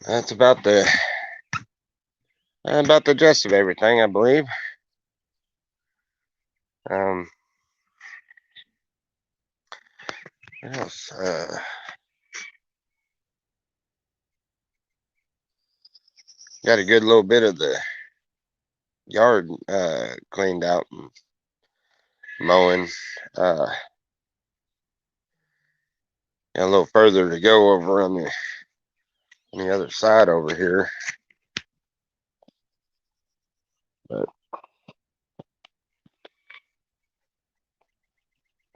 That's about the gist of everything, I believe. What else? Got a good little bit of the yard cleaned out and mowing. Got a little further to go over on the other side over here, but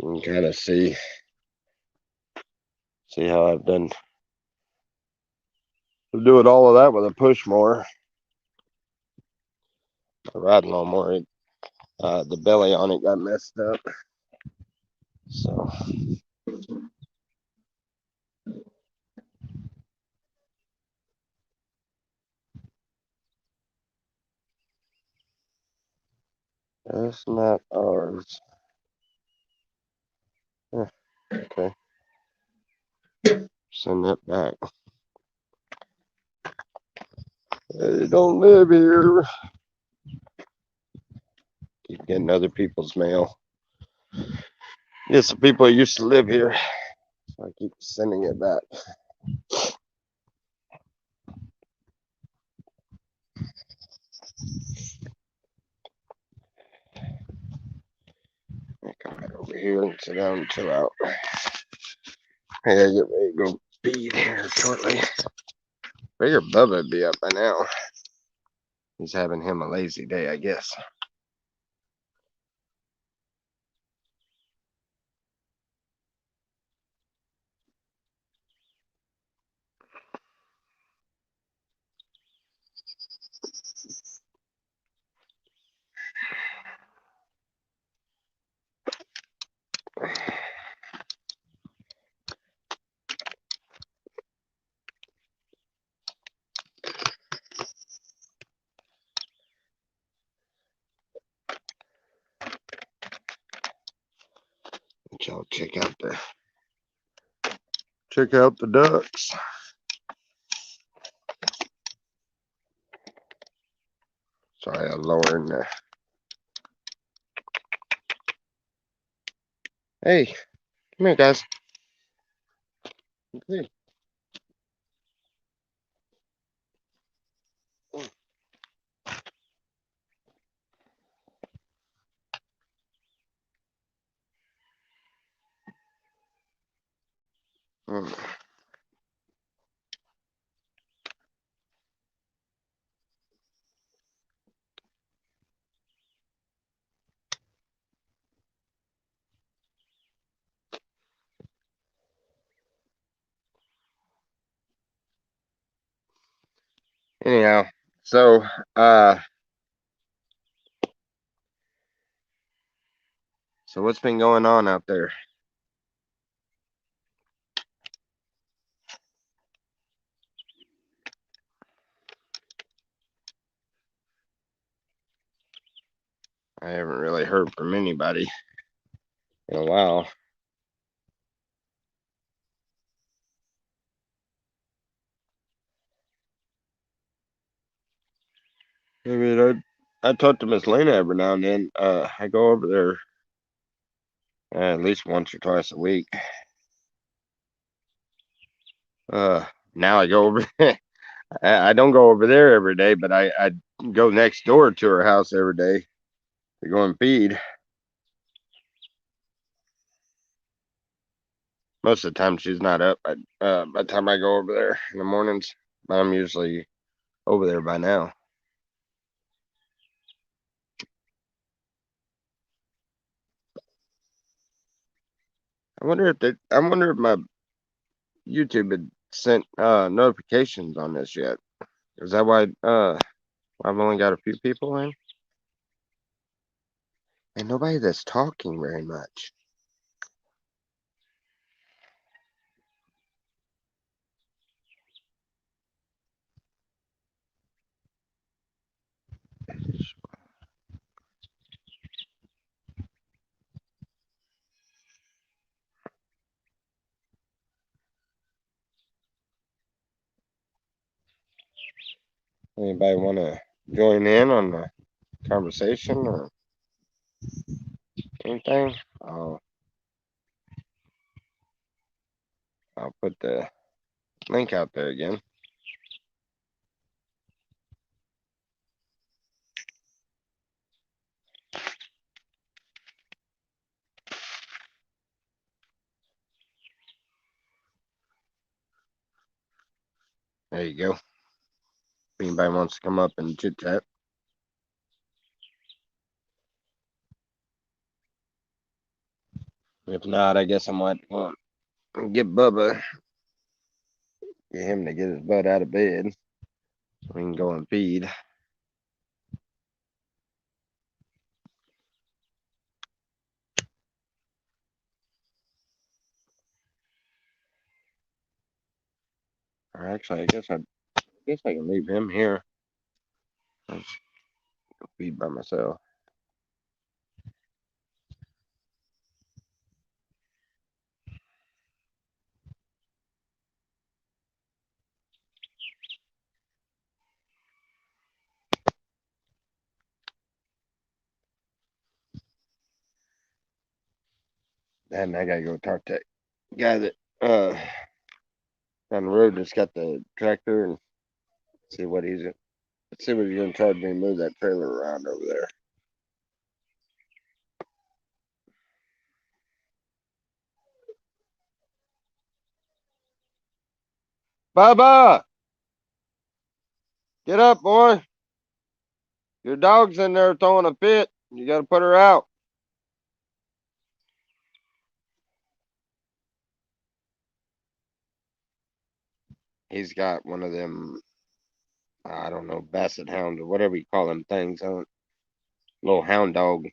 you can kind of see how I've done doing all of that with a push mower. A riding lawnmower, the belly on it got messed up, so that's not ours. Okay, send that back. They don't live here. Keep getting other people's mail. It's the people who used to live here, so I keep sending it back. I come back over here and sit down and chill out. Hey, I get ready to go feed here shortly. Figure Bubba would be up by now. He's having him a lazy day, I guess. Y'all check out the ducks. Sorry, I'm lowering the. Hey, come here, guys. Hey. Anyhow, so what's been going on out there? I haven't really heard from anybody in a while. I mean, I talk to Miss Lena every now and then. I go over there at least once or twice a week. Now I go over. I don't go over there every day, but I go next door to her house every day to go and feed. Most of the time she's not up. By the time I go over there in the mornings, I'm usually over there by now. I wonder if my YouTube had sent notifications on this yet. Is that why I've only got a few people in? And nobody that's talking very much. Anybody want to join in on the conversation or anything? I'll put the link out there again. There you go. If anybody wants to come up and chit chat. If not, I guess I might get Bubba, get him to get his butt out of bed. We can go and feed. Or actually, I guess I can leave him here. I'll just go feed by myself. And I gotta go talk to that guy that down the road just got the tractor and see what he's gonna charge me to move that trailer around over there. Bubba, get up, boy. Your dog's in there throwing a fit. You gotta put her out. He's got one of them, I don't know, basset hounds or whatever you call them things. Little hound dog.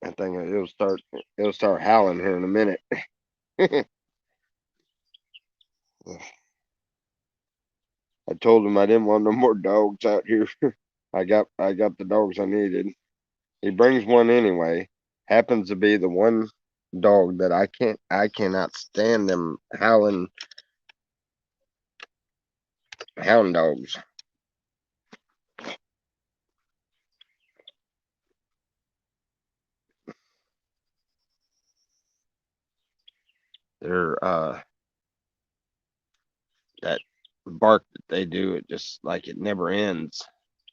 I think it'll start howling here in a minute. I told him I didn't want no more dogs out here. I got the dogs I needed. He brings one anyway. Happens to be the one dog that I cannot stand them howling hound dogs. They're that bark that they do, it just like it never ends.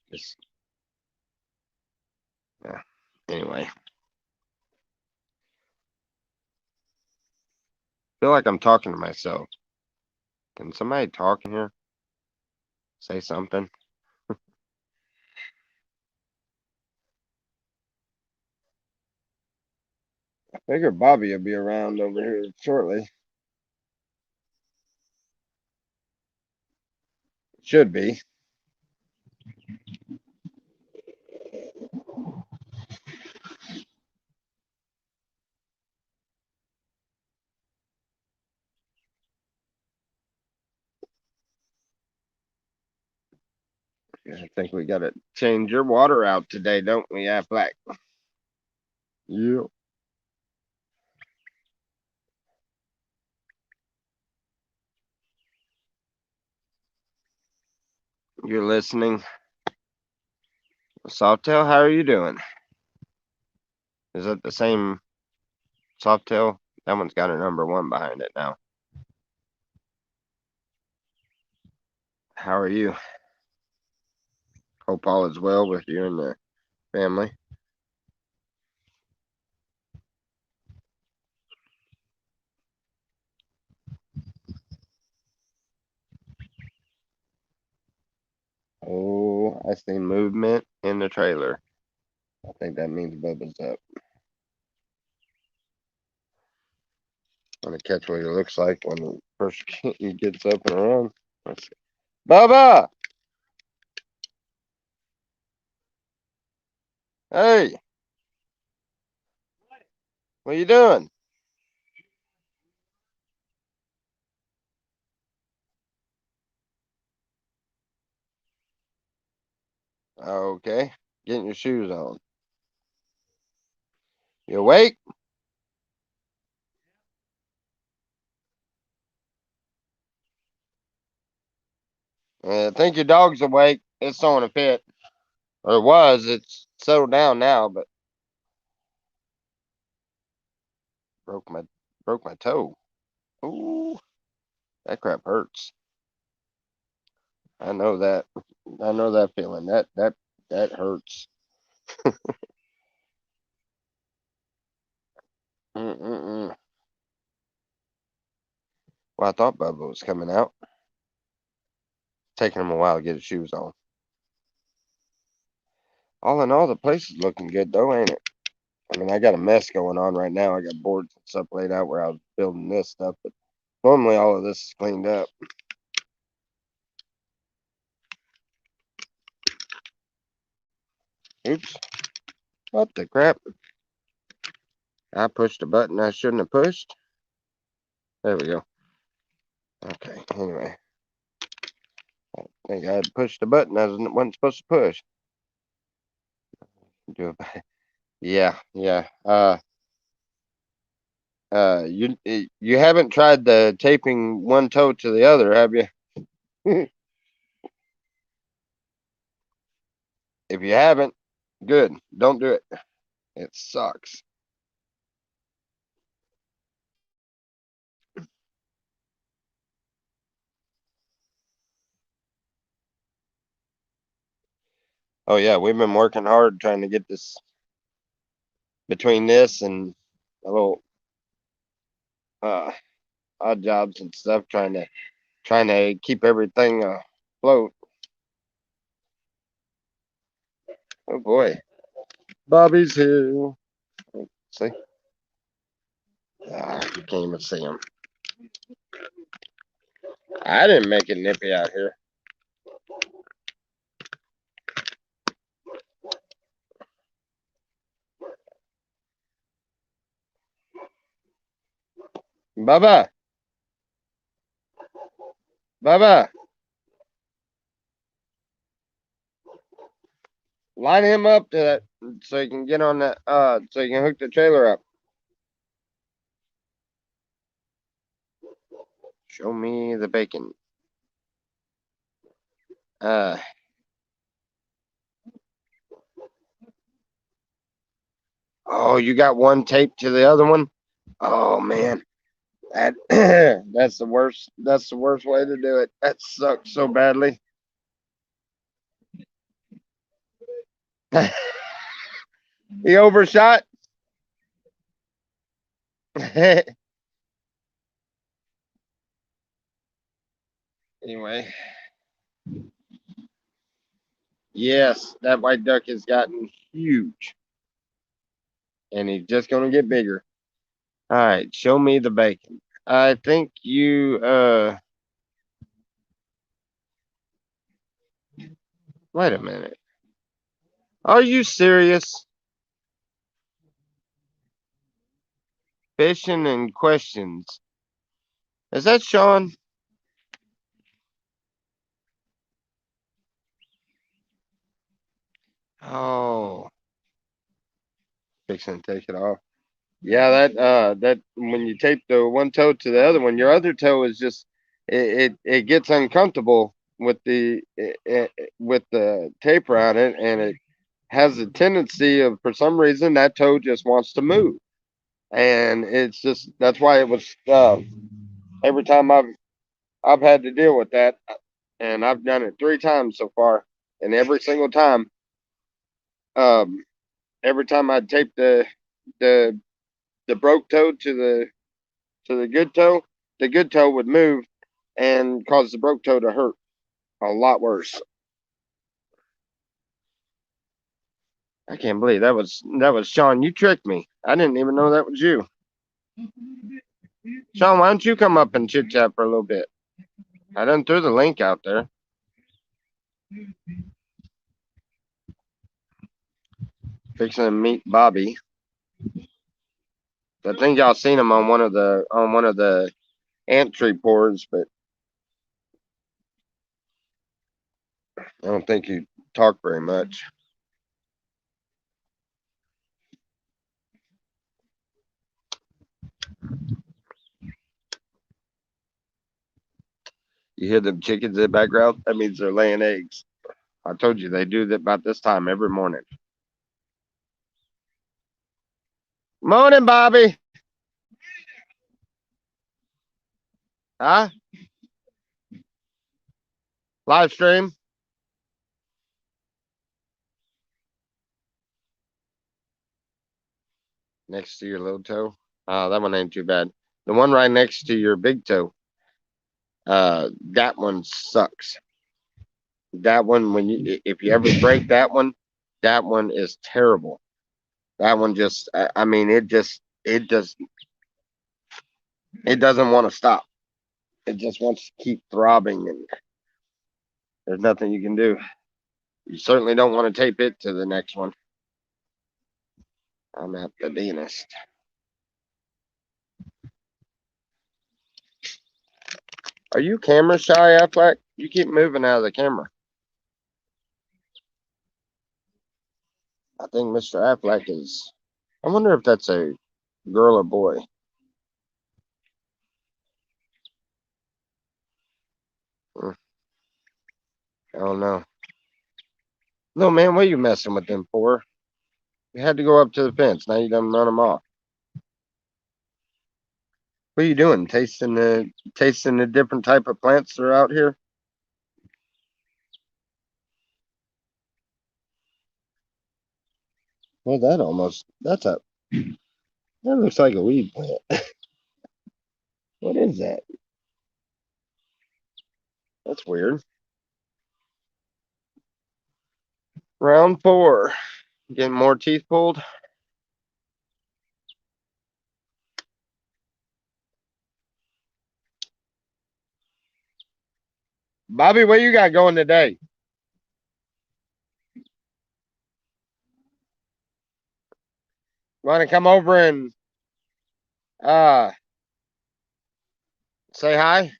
Just yeah. Anyway, feel like I'm talking to myself. Can somebody talk in here? Say something. I figure Bobby will be around over here shortly. Should be. I think we gotta change your water out today, don't we, Aflac? Yep. You're listening. Softail, how are you doing? Is that the same Softail? That one's got a number 1 behind it now. How are you? Hope all is well with you and the family. Oh, I see movement in the trailer. I think that means Bubba's up. I'm gonna catch what he looks like when the first he gets up and around. Let's see. Bubba! Hey! What you doing? Okay. Getting your shoes on. You awake? I think your dog's awake. It's throwing a fit. Or it was. It's settled down now, but broke my broke my toe. Ooh, that crap hurts. I know that. I know that feeling. That hurts. Mm-mm-mm. Well, I thought Bubba was coming out. Taking him a while to get his shoes on. All in all, the place is looking good though, ain't it? I mean, I got a mess going on right now. I got boards and stuff laid out where I was building this stuff, but normally all of this is cleaned up. Oops. What the crap? I pushed a button I shouldn't have pushed. There we go. Okay, anyway. I think I had pushed a button I wasn't supposed to push. Do it. Yeah, yeah. You haven't tried the taping one toe to the other, have you? If you haven't, good. Don't do it. It sucks. Oh yeah, we've been working hard trying to get this between this and a little uh odd jobs and stuff, trying to keep everything afloat. Oh boy. Bobby's here. See? You can't even see him. I didn't make it nippy out here. Bubba. Bubba. Line him up to that so you can get on that so you can hook the trailer up. Show me the bacon. Uh oh, you got one taped to the other one? Oh man. That that's the worst. That's the worst way to do it. That sucks so badly. He overshot. Anyway, yes, that white duck has gotten huge, and he's just gonna get bigger. All right, show me the bacon. I think you. Wait a minute. Are you serious? Fishing and questions. Is that Sean? Oh, fixing to take it off. Yeah, that when you tape the one toe to the other one, your other toe is just it gets uncomfortable with the with the tape around it, and has a tendency of, for some reason, that toe just wants to move. And it's just, that's why it was, every time I've had to deal with that, and I've done it 3 times so far, and every single time, um, every time I tape the the broke toe to the good toe would move and cause the broke toe to hurt a lot worse. I can't believe that was Sean. You tricked me. I didn't even know that was you. Sean, why don't you come up and chit chat for a little bit? I done threw the link out there. Fixing to meet Bobby. I think y'all seen him on one of the ant tree boards, but I don't think he talked very much. You hear them chickens in the background? That means they're laying eggs. I told you they do that about this time every morning. Morning, Bobby. Huh? Live stream? Next to your little toe? That one ain't too bad. The one right next to your big toe, that one sucks. That one, if you ever break that one is terrible. That one just, I mean, it doesn't want to stop. It just wants to keep throbbing, and there's nothing you can do. You certainly don't want to tape it to the next one. I'm at the dentist. Are you camera shy, Affleck? You keep moving out of the camera. I think Mr. Affleck is. I wonder if that's a girl or boy. I don't know. No, man, what are you messing with them for? You had to go up to the fence. Now you done run them off. What are you doing? Tasting the different type of plants that are out here? Well, that looks like a weed plant. What is that? That's weird. Round 4. Getting more teeth pulled. Bobby, what you got going today? Want to come over and uh say hi?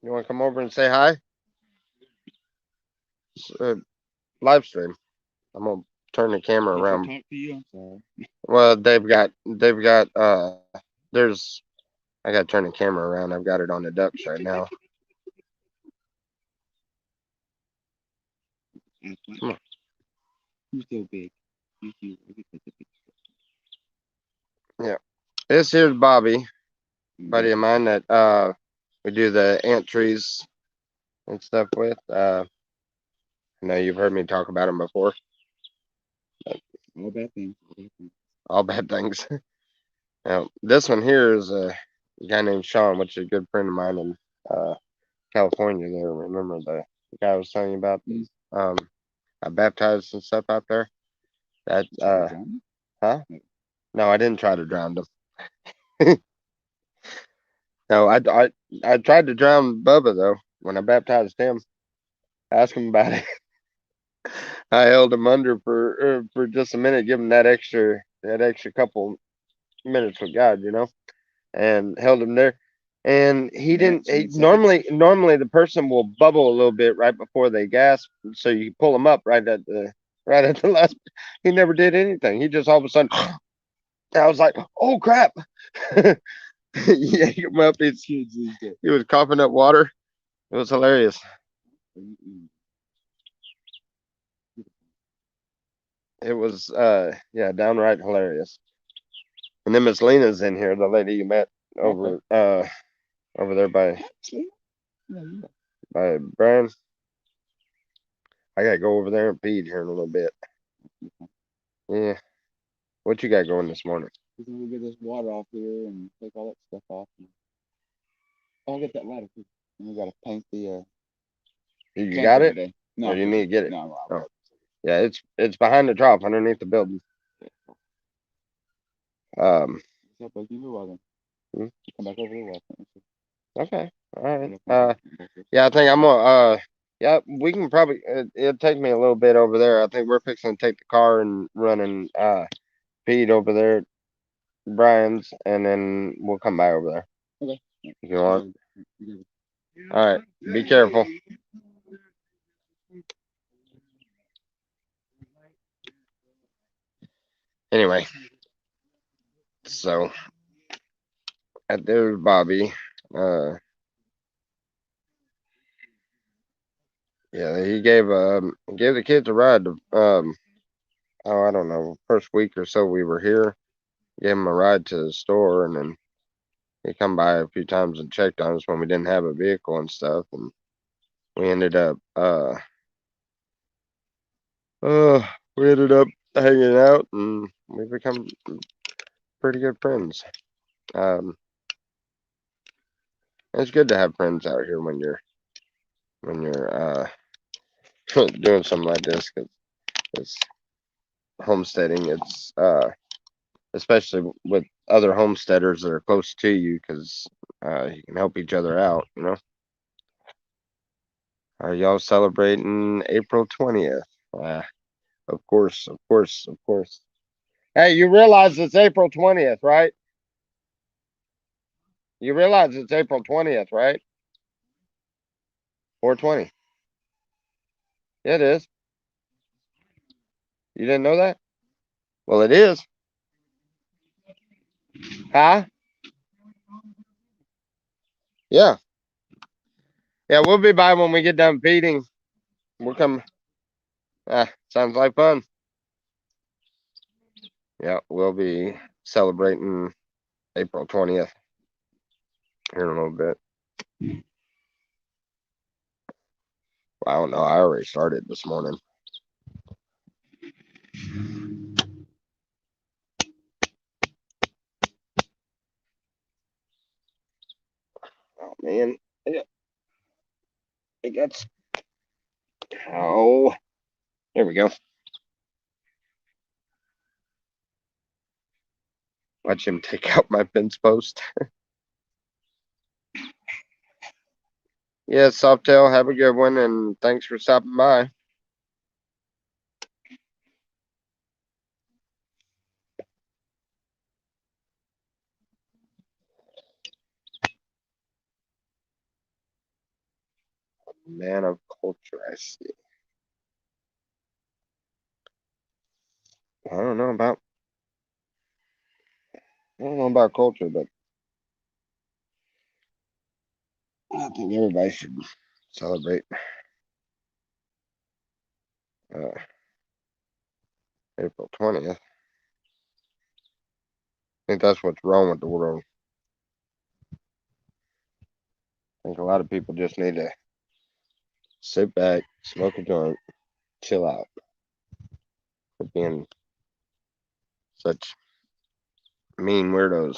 You want to come over and say hi? Uh, Live stream. I'm gonna turn the camera around. Talk to you. I'm sorry. Well, there's I gotta turn the camera around. I've got it on the ducks right now. Come on. You're so big. You Yeah. This here's Bobby, buddy of mine that we do the ant trees and stuff with. I know you've heard me talk about them before. All bad things. All bad things. Now, this one here is a guy named Sean, which is a good friend of mine in California there. Remember the guy I was telling you about? I baptized and stuff out there. That huh? No, I didn't try to drown them. No, I tried to drown Bubba though when I baptized him. Ask him about it. I held him under for just a minute, give him that extra couple minutes with God, and held him there. And he didn't. Normally the person will bubble a little bit right before they gasp, so you pull them up right at the last. He never did anything. He just all of a sudden. I was like, oh crap. You yank him up, Kids these days. he was coughing up water. It was hilarious. Mm-mm. It was, yeah, downright hilarious. And then Miss Lena's in here, the lady you met over, over there See? Yeah, you by Brian. I gotta go over there and feed here in a little bit. Yeah. What you got going this morning? We're gonna get this water off here and take all that stuff off. Oh, I'll get that ladder too. And we gotta paint the You tank got over it? today. Or No, you need to get it? no, Oh. Yeah, it's behind the trough underneath the building. Except like you knew all them. Hmm? Come back over here, Okay. All right. watch. Yeah, I think I'm gonna, yeah, we can probably, it'll take me a little bit over there. I think we're fixing to take the car and run and, feed over there at Brian's, and then we'll come by over there. Okay. If you want. All right. Be careful. Anyway, so there's Bobby. Yeah, he gave the kids a ride to, oh, I don't know, first week or so we were here. Gave him a ride to the store, and then he come by a few times and checked on us when we didn't have a vehicle and stuff, and we ended up uh we ended up hanging out, and we've become pretty good friends. Um, it's good to have friends out here when you're doing something like this, because it's homesteading. It's especially with other homesteaders that are close to you, because you can help each other out. Are y'all celebrating April 20th? Of course, of course, of course. Hey, you realize it's April 20th, right? You realize it's April 20th, right? 420. Yeah, it is. You didn't know that? Well, it is. Huh? Yeah. Yeah, we'll be by when we get done feeding. We'll come. Sounds like fun. Yeah, we'll be celebrating April 20th here in a little bit. I don't know. I already started this morning. Oh, man. It gets. Oh, there we go. Watch him take out my fence post. Yeah, Softail, have a good one, and thanks for stopping by. Man of culture, I see. I don't know about culture, but I think everybody should celebrate uh, April 20th. I think that's what's wrong with the world. I think a lot of people just need to sit back, smoke a joint, chill out. For being such mean weirdos.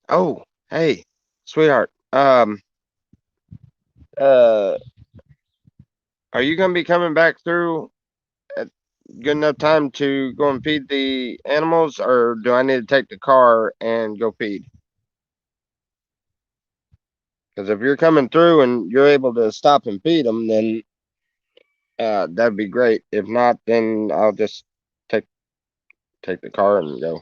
Oh, hey, sweetheart. Uh, are you gonna be coming back through at good enough time to go and feed the animals, or do I need to take the car and go feed? Because if you're coming through and you're able to stop and feed them, then that'd be great. If not, then I'll just take take the car and go.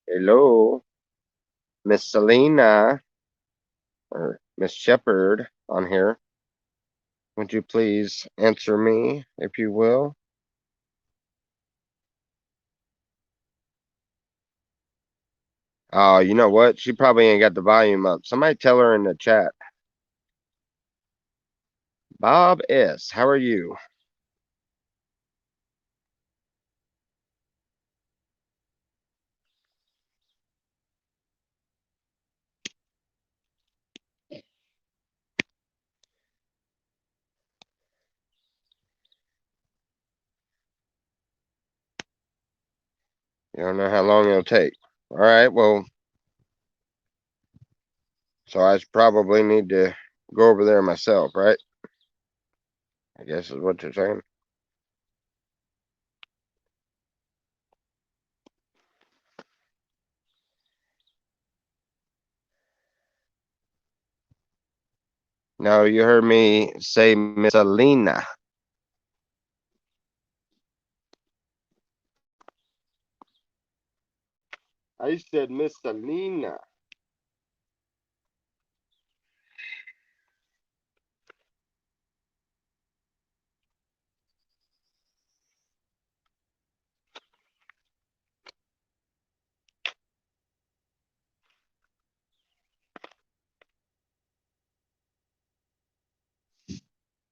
Hello. Miss Selena or Miss Shepherd on here. Would you please answer me, if you will? Oh, you know what? She probably ain't got the volume up. Somebody tell her in the chat. Bob S., how are you? You don't know how long it'll take. All right, well, so I probably need to go over there myself, right? I guess is what you're saying. No, you heard me say Miss Selena. I said Miss Selena.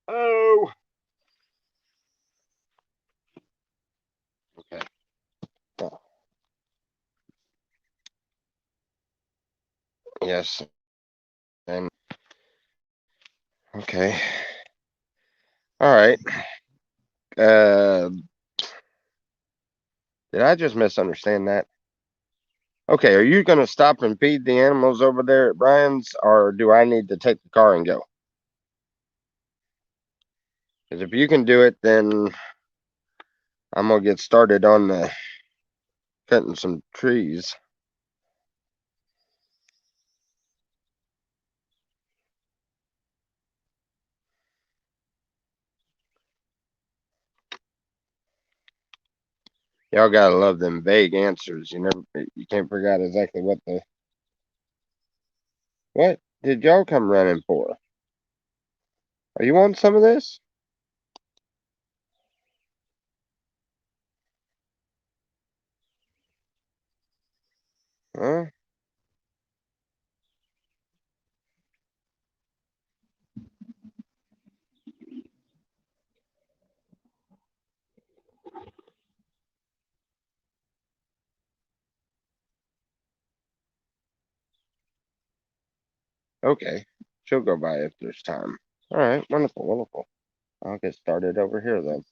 Oh. Okay. Oh, yes. And okay. All right. Uh, did I just misunderstand that? Okay, are you gonna stop and feed the animals over there at Brian's, or do I need to take the car and go? Because if you can do it, then I'm gonna get started on the cutting some trees. Y'all gotta love them vague answers. You can't figure out exactly what did y'all come running for? Are you on some of this? Huh? Okay. She'll go by if there's time. All right, wonderful, wonderful. I'll get started over here then.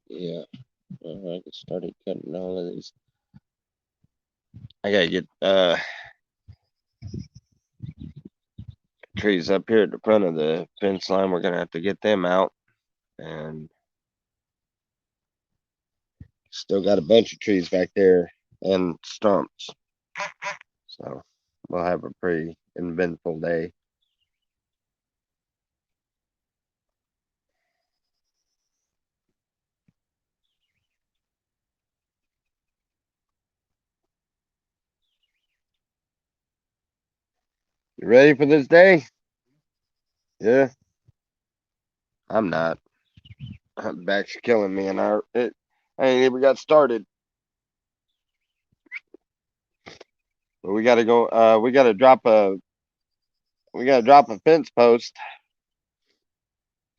Yeah, I get started cutting all of these. I gotta get trees up here at the front of the fence line. We're gonna have to get them out, and still got a bunch of trees back there and stumps. So we'll have a pretty eventful day. You ready for this day? Yeah. I'm not. My back's killing me, and I ain't even got started. But we gotta go. We gotta drop a fence post.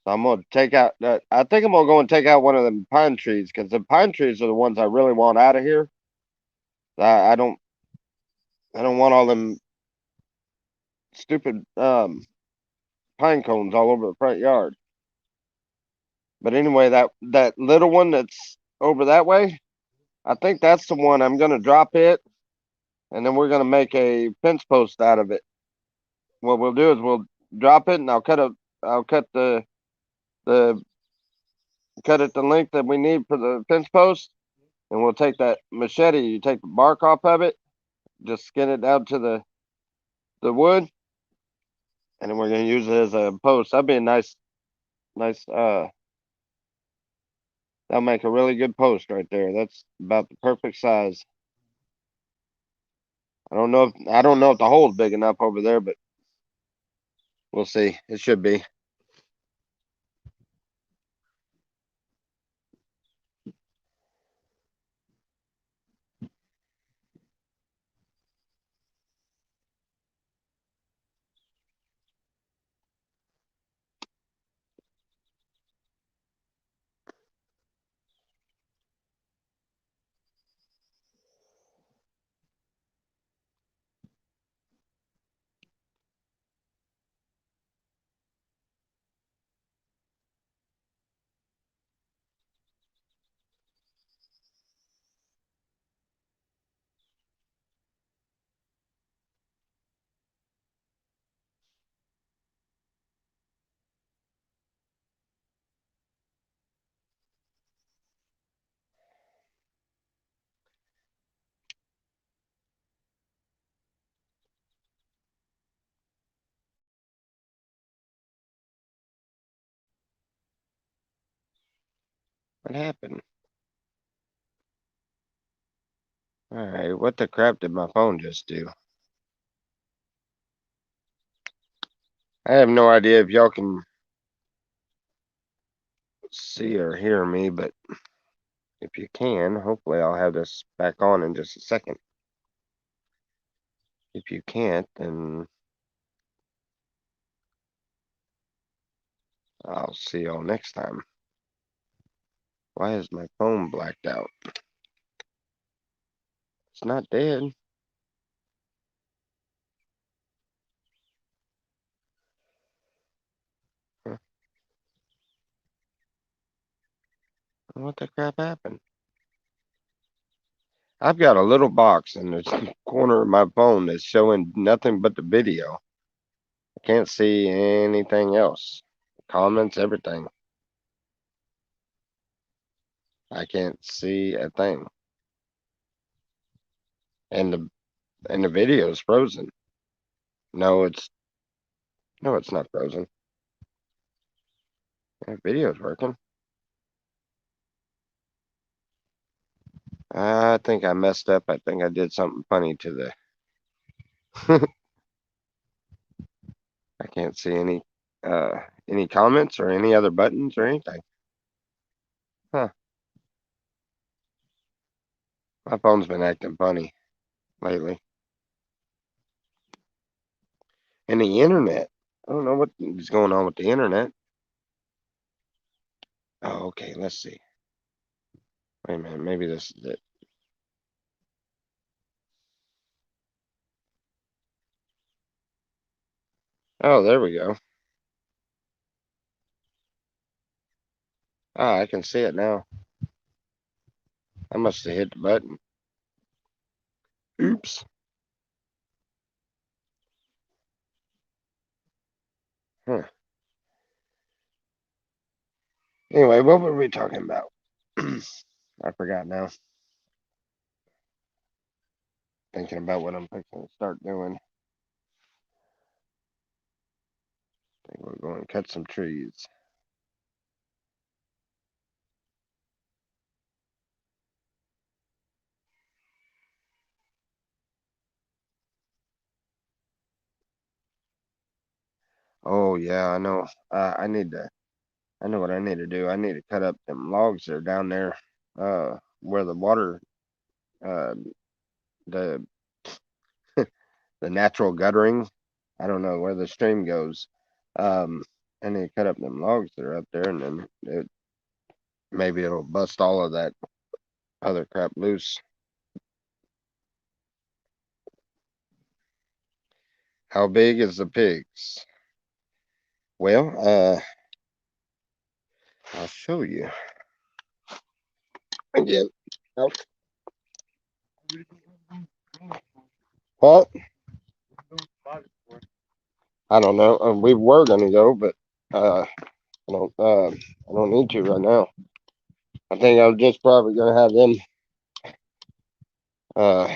So I'm gonna take out that. I think I'm gonna go and take out one of them pine trees because the pine trees are the ones I really want out of here. I don't. I don't want all them stupid pine cones all over the front yard. But anyway, that little one that's over that way, I think that's the one. I'm gonna drop it, and then we're gonna make a fence post out of it. What we'll do is we'll drop it, and I'll the cut it the length that we need for the fence post, and we'll take that machete. You take the bark off of it, just skin it down to the wood. And then we're gonna use it as a post. That'd be a nice, that'll make a really good post right there. That's about the perfect size. I don't know if the hole's big enough over there, but we'll see. It should be. What happened? Alright, what the crap did my phone just do? I have no idea if y'all can see or hear me, but if you can, hopefully I'll have this back on in just a second. If you can't, then I'll see y'all next time. Why is my phone blacked out? It's not dead. Huh. What the crap happened? I've got a little box in the corner of my phone that's showing nothing but the video. I can't see anything else. Comments, everything. I can't see a thing. And the video is frozen. No, it's not frozen. The video's working. I think I messed up. I think I did something funny to the I can't see any comments or any other buttons or anything. Huh. My phone's been acting funny lately. And the internet. I don't know what is going on with the internet. Oh, okay, let's see. Wait a minute, maybe this is it. Oh, there we go. Ah, I can see it now. I must have hit the button. Oops. Huh. Anyway, what were we talking about? I forgot now. Thinking about what I'm fixing to start doing. I think we're going to cut some trees. Oh yeah, I know. I know what I need to do. I need to cut up them logs that are down there, where the water, uh, the the natural guttering. I don't know where the stream goes. I need to cut up them logs that are up there, and then maybe it'll bust all of that other crap loose. How big is the pigs? Well, I'll show you again. Oh, what? I don't know. We were gonna go, but I don't need to right now. I think I'm just probably gonna have them uh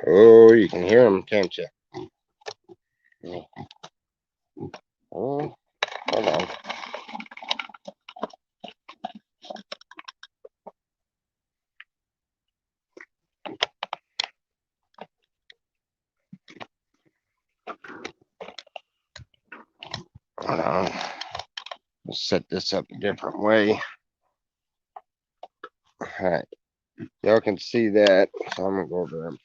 Oh, you can hear them, can't you? Oh, hold on. Hold on. Let's set this up a different way. All right. Y'all can see that. So I'm gonna go over them.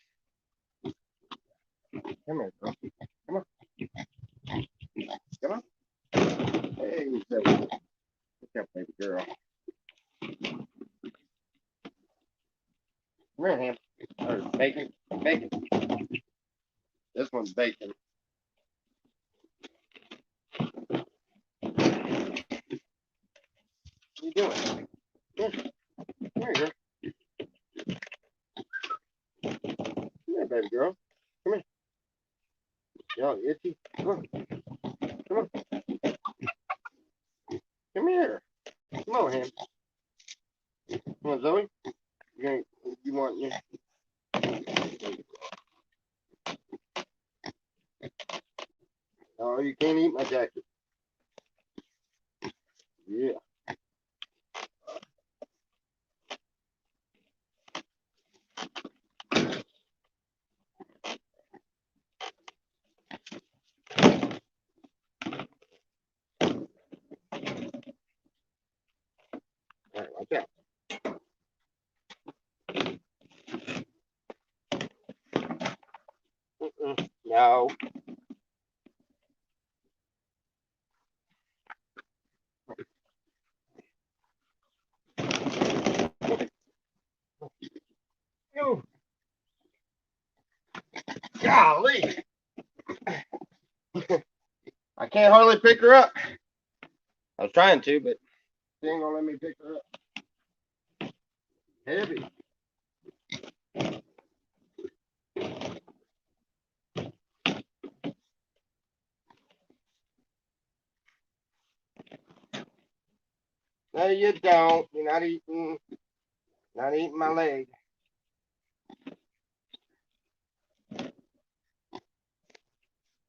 Come here, girl. Come on. Come on. Hey, Zoe. Look up, baby girl. Come here, Ham. Or bacon. Bacon. This one's bacon. What are you doing? Come here, girl. Come here, baby girl. Come here. Y'all itchy? Come on. Come on. Come here. Come on, Ham. Come on, Zoe. You want you? Oh, you can't eat my jacket. Yeah. All right, watch out. No. Ew. Golly. I can't hardly pick her up. I was trying to, but she ain't gonna let me pick her up. Heavy. No, you don't. You're not eating my leg.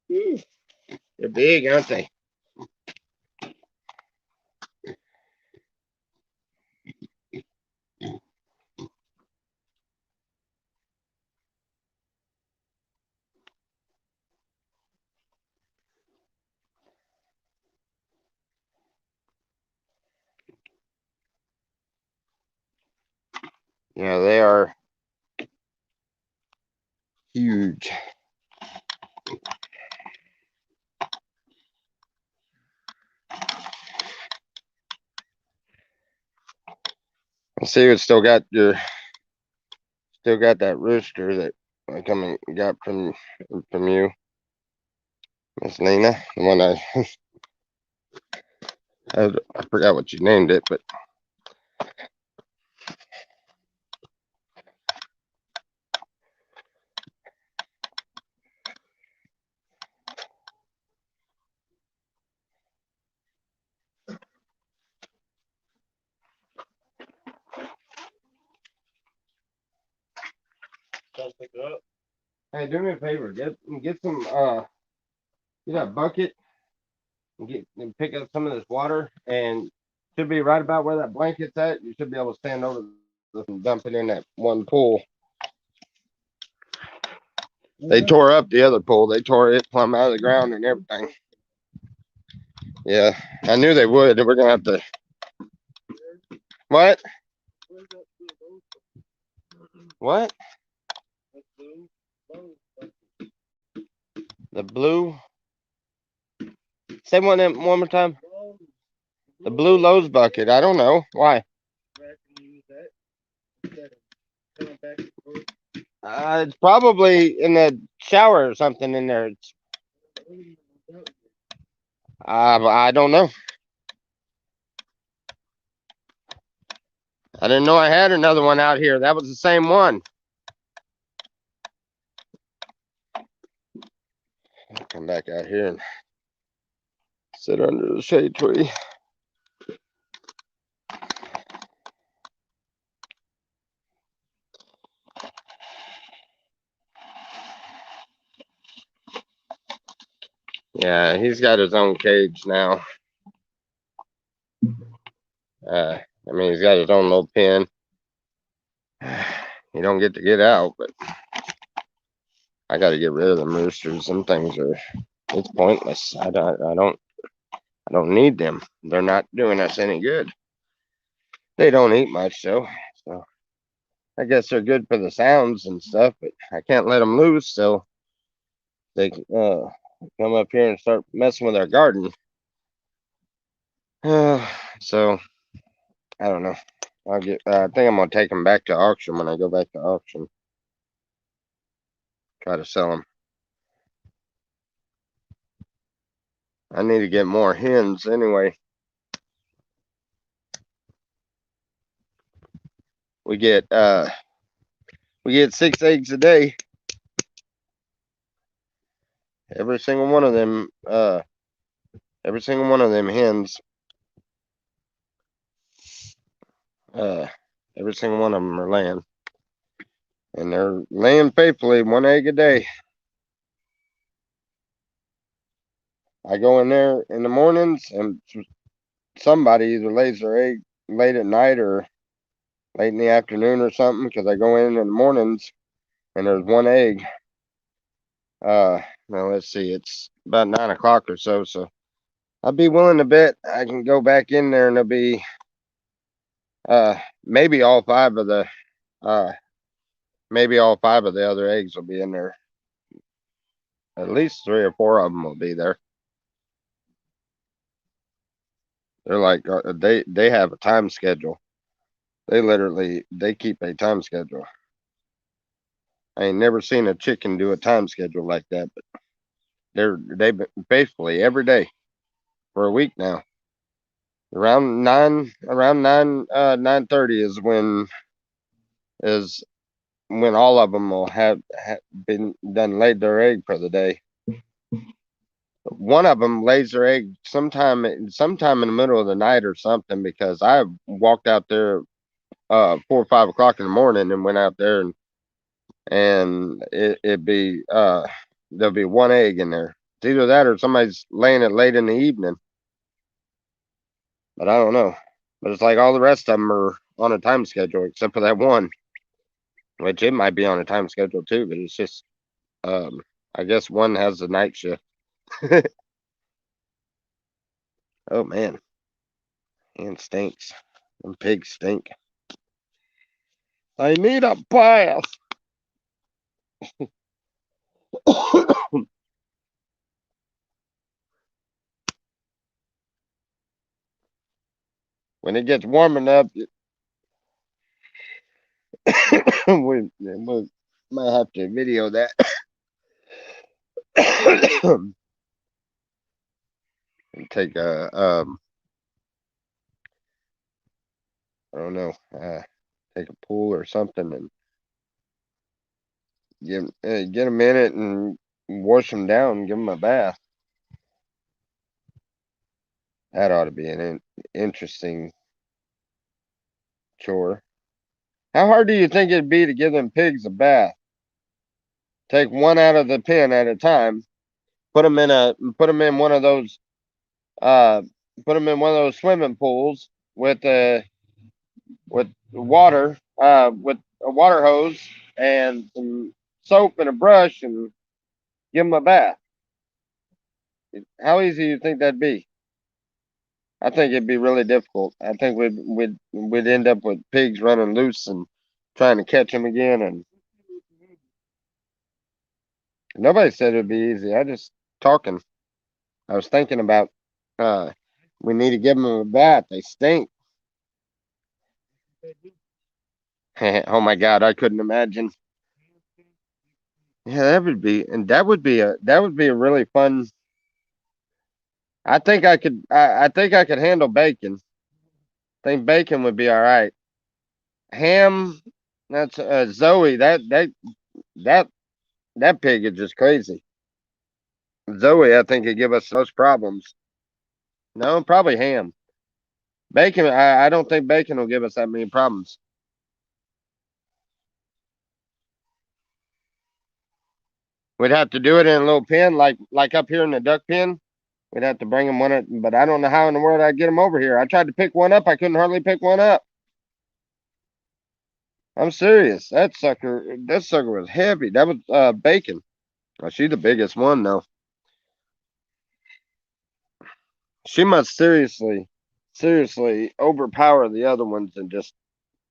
They're big, aren't they? Yeah, they are huge. I see you still got that rooster that I come and got from you, Miss Nina. The one I forgot what you named it, but hey, do me a favor. Get some get a bucket and pick up some of this water, and should be right about where that blanket's at. You should be able to stand over this and dump it in that one pool. They tore up the other pool. They tore it plumb out of the ground and everything. Yeah, I knew they would. We're gonna have to. What? What? The blue. Say one more time. The blue Lowe's bucket. I don't know why. It's probably in the shower or something in there. I don't know. I didn't know I had another one out here. That was the same one. I'll come back out here and sit under the shade tree. Yeah, he's got his own cage now. I mean, he's got his own little pen. You don't get to get out, but I got to get rid of them roosters. Some things are, it's pointless. I don't need them. They're not doing us any good. They don't eat much though, so I guess they're good for the sounds and stuff. But I can't let them loose, so they come up here and start messing with our garden. So I don't know. I'll get. I think I'm gonna take them back to auction when I go back to auction. Try to sell them. I need to get more hens anyway. We get 6 eggs a day. Every single one of them hens, every single one of them are laying. And they're laying faithfully 1 egg a day. I go in there in the mornings and somebody either lays their egg late at night or late in the afternoon or something, because I go in the mornings and there's 1 egg. Now let's see, it's about 9 o'clock or so, so I'd be willing to bet I can go back in there and there'll be maybe all 5 of the other eggs will be in there. At least 3 or 4 of them will be there. They're like they have a time schedule. They keep a time schedule. I ain't never seen a chicken do a time schedule like that, but they've been faithfully every day for a week now. Around 9:30 is when all of them will have been done laid their egg for the day. One of them lays their egg sometime in the middle of the night or something, because I walked out there 4 or 5 o'clock in the morning and went out there and it'd be there'll be 1 egg in there. It's either that or somebody's laying it late in the evening. But I don't know. But it's like all the rest of them are on a time schedule except for that one, which it might be on a time schedule too, but it's just I guess one has the night shift. Oh man, and stinks. Them pigs stink. I need a bath. When it gets warm enough, we might have to video that. And take a I don't know, take a pool or something and get a minute and wash them down and give them a bath. That ought to be an interesting chore. How hard do you think it'd be to give them pigs a bath? Take one out of the pen at a time, put them in one of those swimming pools with water, with a water hose and some soap and a brush, and give them a bath. How easy do you think that'd be? I think it'd be really difficult. I think we'd end up with pigs running loose and trying to catch them again, and nobody said it'd be easy. I just talking. I was thinking about we need to give them a bath. They stink. Oh my God, I couldn't imagine. Yeah, that would be a really fun. I think I could handle bacon. I think bacon would be all right. Ham, that's Zoe. That pig is just crazy. Zoe, I think, could give us those problems. No, probably ham. Bacon, I don't think bacon will give us that many problems. We'd have to do it in a little pen, like up here in the duck pen. We'd have to bring them one, but I don't know how in the world I'd get them over here. I tried to pick one up. I couldn't hardly pick one up. I'm serious. That sucker was heavy. That was bacon. Well, she's the biggest one though. She must seriously overpower the other ones and just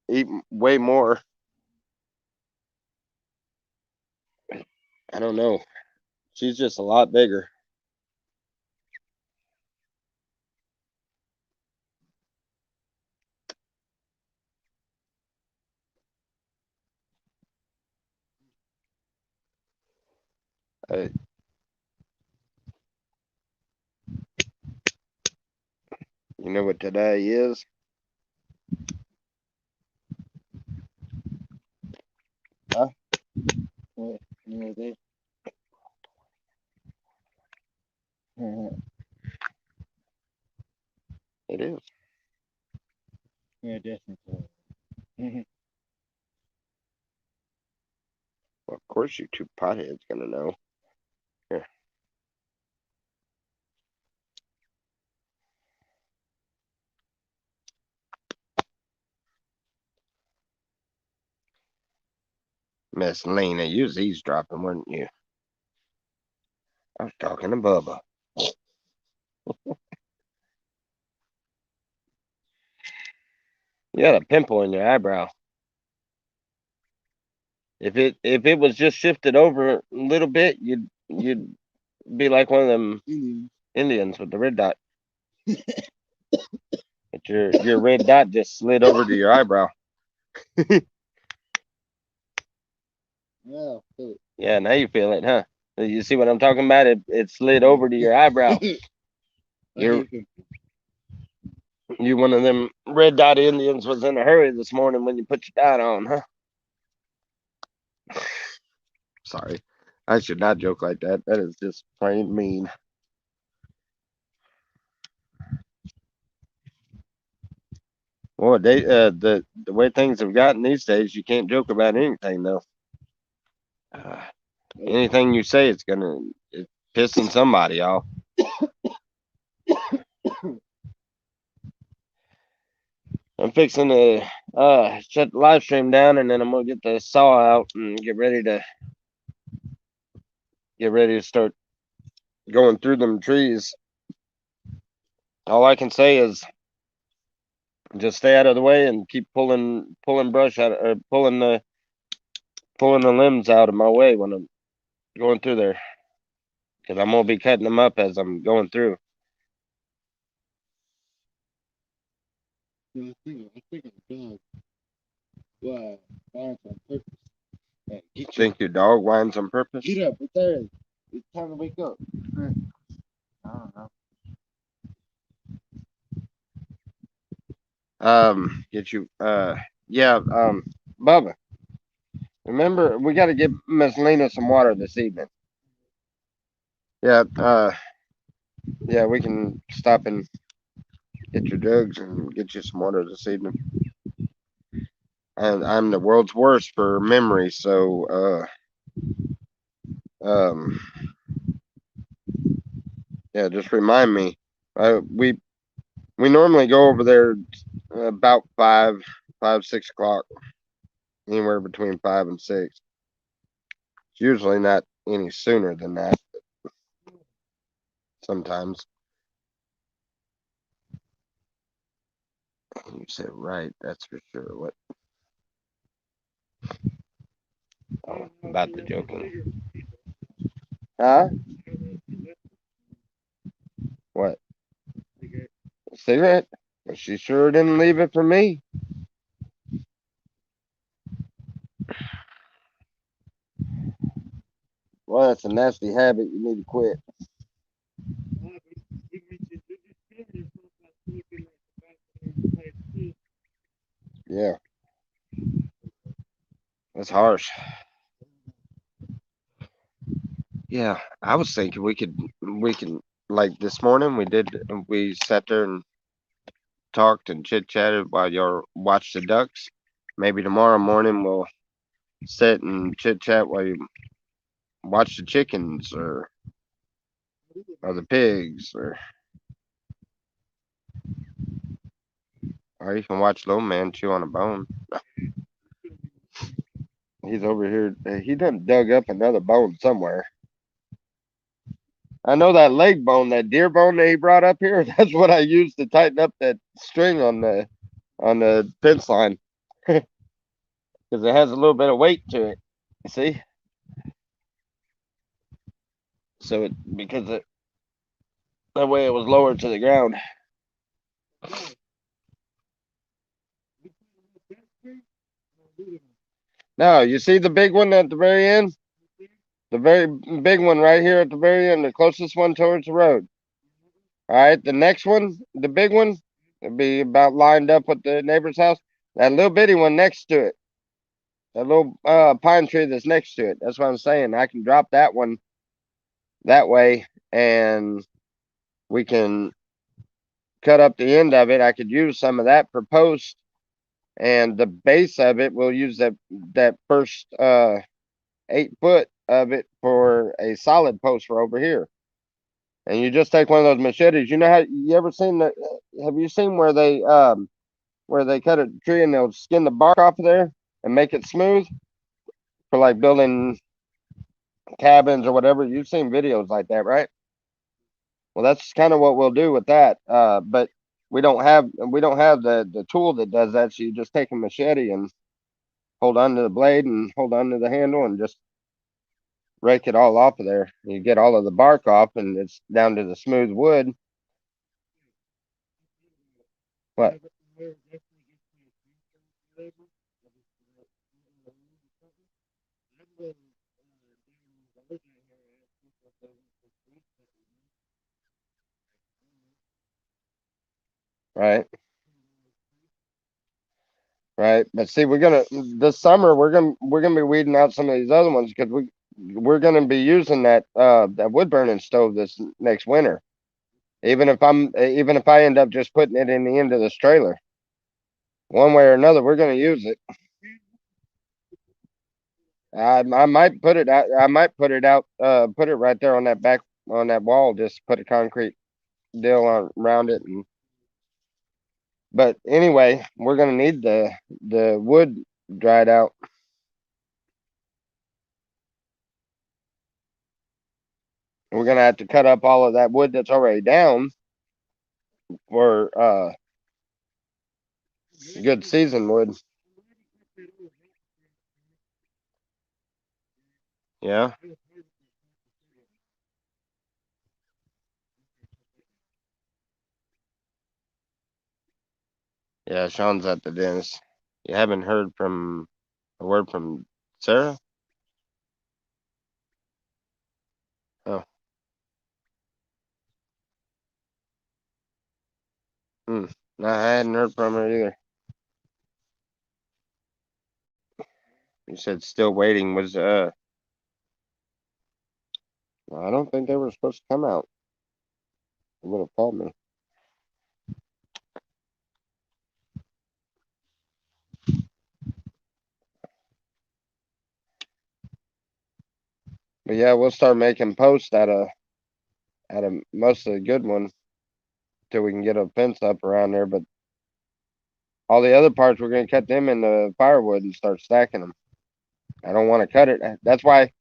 eat way more. I don't know. She's just a lot bigger. Uh, you know what today is? What? You know this? It is. Yeah, definitely. Well, of course, you two potheads gonna know. Here. Miss Lena, you was eavesdropping, weren't you? I was talking to Bubba. You got a pimple in your eyebrow. If it was just shifted over a little bit, you'd be like one of them Indians with the red dot. But your red dot just slid over to your eyebrow. Yeah, feel it. Yeah, now you feel it, huh? You see what I'm talking about? It slid over to your eyebrow. You're you one of them red dot Indians was in a hurry this morning when you put your dot on, huh? Sorry. I should not joke like that. That is just plain mean. Well, the way things have gotten these days, you can't joke about anything though. Anything you say, it's pissing somebody off. I'm fixing to shut the live stream down, and then I'm gonna get the saw out and get ready to start going through them trees. All I can say is just stay out of the way and keep pulling brush out, or pulling the limbs out of my way when I'm going through there, because I'm gonna be cutting them up as I'm going through. I think I'm done. Wow, on purpose. Hey, You think your dog whines on purpose? Get up, it's there. It's time to wake up. I don't know. Get you. Yeah. Bubba, remember we got to give Miss Lena some water this evening. Yeah. Yeah, we can stop and get your jugs and get you some water this evening. And I'm the world's worst for memory, so yeah, just remind me. We normally go over there about 6 o'clock, anywhere between 5 and 6. It's usually not any sooner than that. Sometimes. You said right, that's for sure. What? Oh, about the joking. Huh? What? A cigarette? Well, she sure didn't leave it for me. Well, that's a nasty habit you need to quit. Yeah. That's harsh. Yeah, I was thinking we can, like this morning we sat there and talked and chit chatted while y'all watched the ducks. Maybe tomorrow morning we'll sit and chit chat while you watch the chickens or the pigs or you can watch little man chew on a bone. He's over here. He done dug up another bone somewhere. I know that leg bone, that deer bone that he brought up here. That's what I used to tighten up that string on the fence line because it has a little bit of weight to it. You see? So because that way it was lower to the ground. Now you see the big one at the very end, the very big one right here at the very end, the closest one towards the road. All right, the next one, the big one, it'll be about lined up with the neighbor's house. That little bitty one next to it, that little pine tree that's next to it. That's what I'm saying. I can drop that one that way, and we can cut up the end of it. I could use some of that for post, and the base of it, we'll use that first 8 foot of it for a solid post for over here. And you just take one of those machetes. You know how you ever seen the? Have you seen where they cut a tree and they'll skin the bark off of there and make it smooth for like building cabins or whatever? You've seen videos like that, right? Well, that's kind of what we'll do with that. But we don't have the tool that does that. So you just take a machete and hold on to the blade and hold on to the handle and just rake it all off of there. You get all of the bark off and it's down to the smooth wood. What? Right. Right. But see, this summer we're gonna be weeding out some of these other ones because we're gonna be using that wood burning stove this next winter. Even if I end up just putting it in the end of this trailer, one way or another, we're gonna use it. I might put it out. I might put it out. Put it right there on that back on that wall. Just put a concrete deal on around it. But anyway, we're gonna need the wood dried out. We're gonna have to cut up all of that wood that's already down for good season wood. Yeah. Yeah, Sean's at the dentist. You haven't heard from a word from Sarah? Oh, hmm. No, I hadn't heard from her either. You said still waiting was I don't think they were supposed to come out. They would have called me. But yeah, we'll start making posts out of most of the good ones till we can get a fence up around there. But all the other parts, we're gonna cut them into firewood and start stacking them. I don't want to cut it. That's why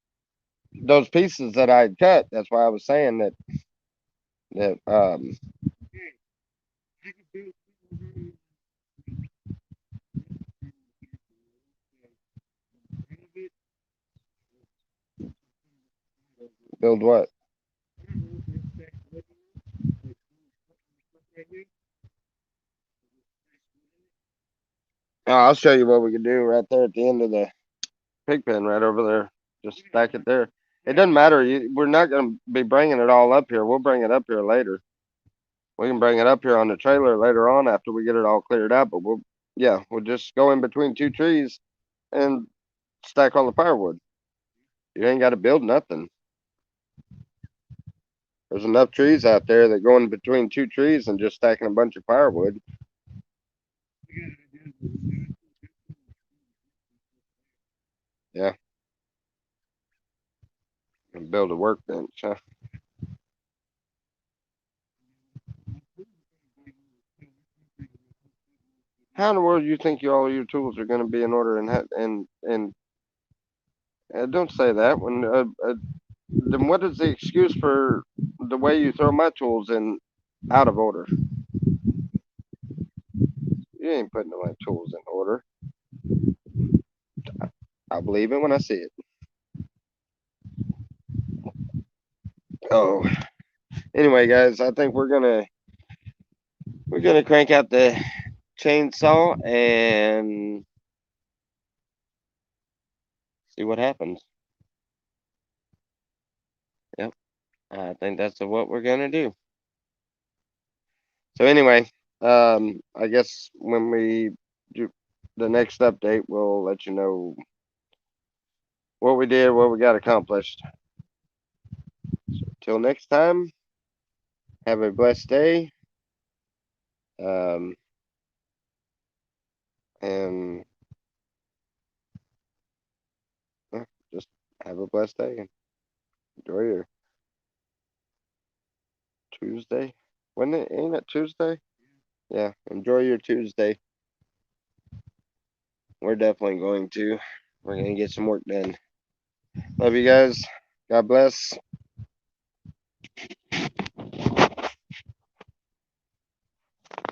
those pieces that I cut. That's why I was saying that build what? Oh, I'll show you what we can do right there at the end of the pig pen, right over there. Just stack it there. It doesn't matter. We're not gonna be bringing it all up here. We'll bring it up here later. We can bring it up here on the trailer later on after we get it all cleared out. But we'll just go in between two trees and stack all the firewood. You ain't got to build nothing. There's enough trees out there that go in between two trees and just stacking a bunch of firewood. Yeah. And build a workbench, huh? How in the world do you think all your tools are going to be in order and don't say that when then what is the excuse for the way you throw my tools in out of order? You ain't putting my tools in order. I believe it when I see it. Oh, anyway, guys, I think we're gonna crank out the chainsaw and see what happens. Yep, I think that's what we're gonna do. So anyway, I guess when we do the next update, we'll let you know what we did, what we got accomplished. So till next time, have a blessed day. And just have a blessed day and enjoy your Tuesday. When it ain't it Tuesday? Yeah, enjoy your Tuesday. We're definitely going to. We're gonna get some work done. Love you guys. God bless.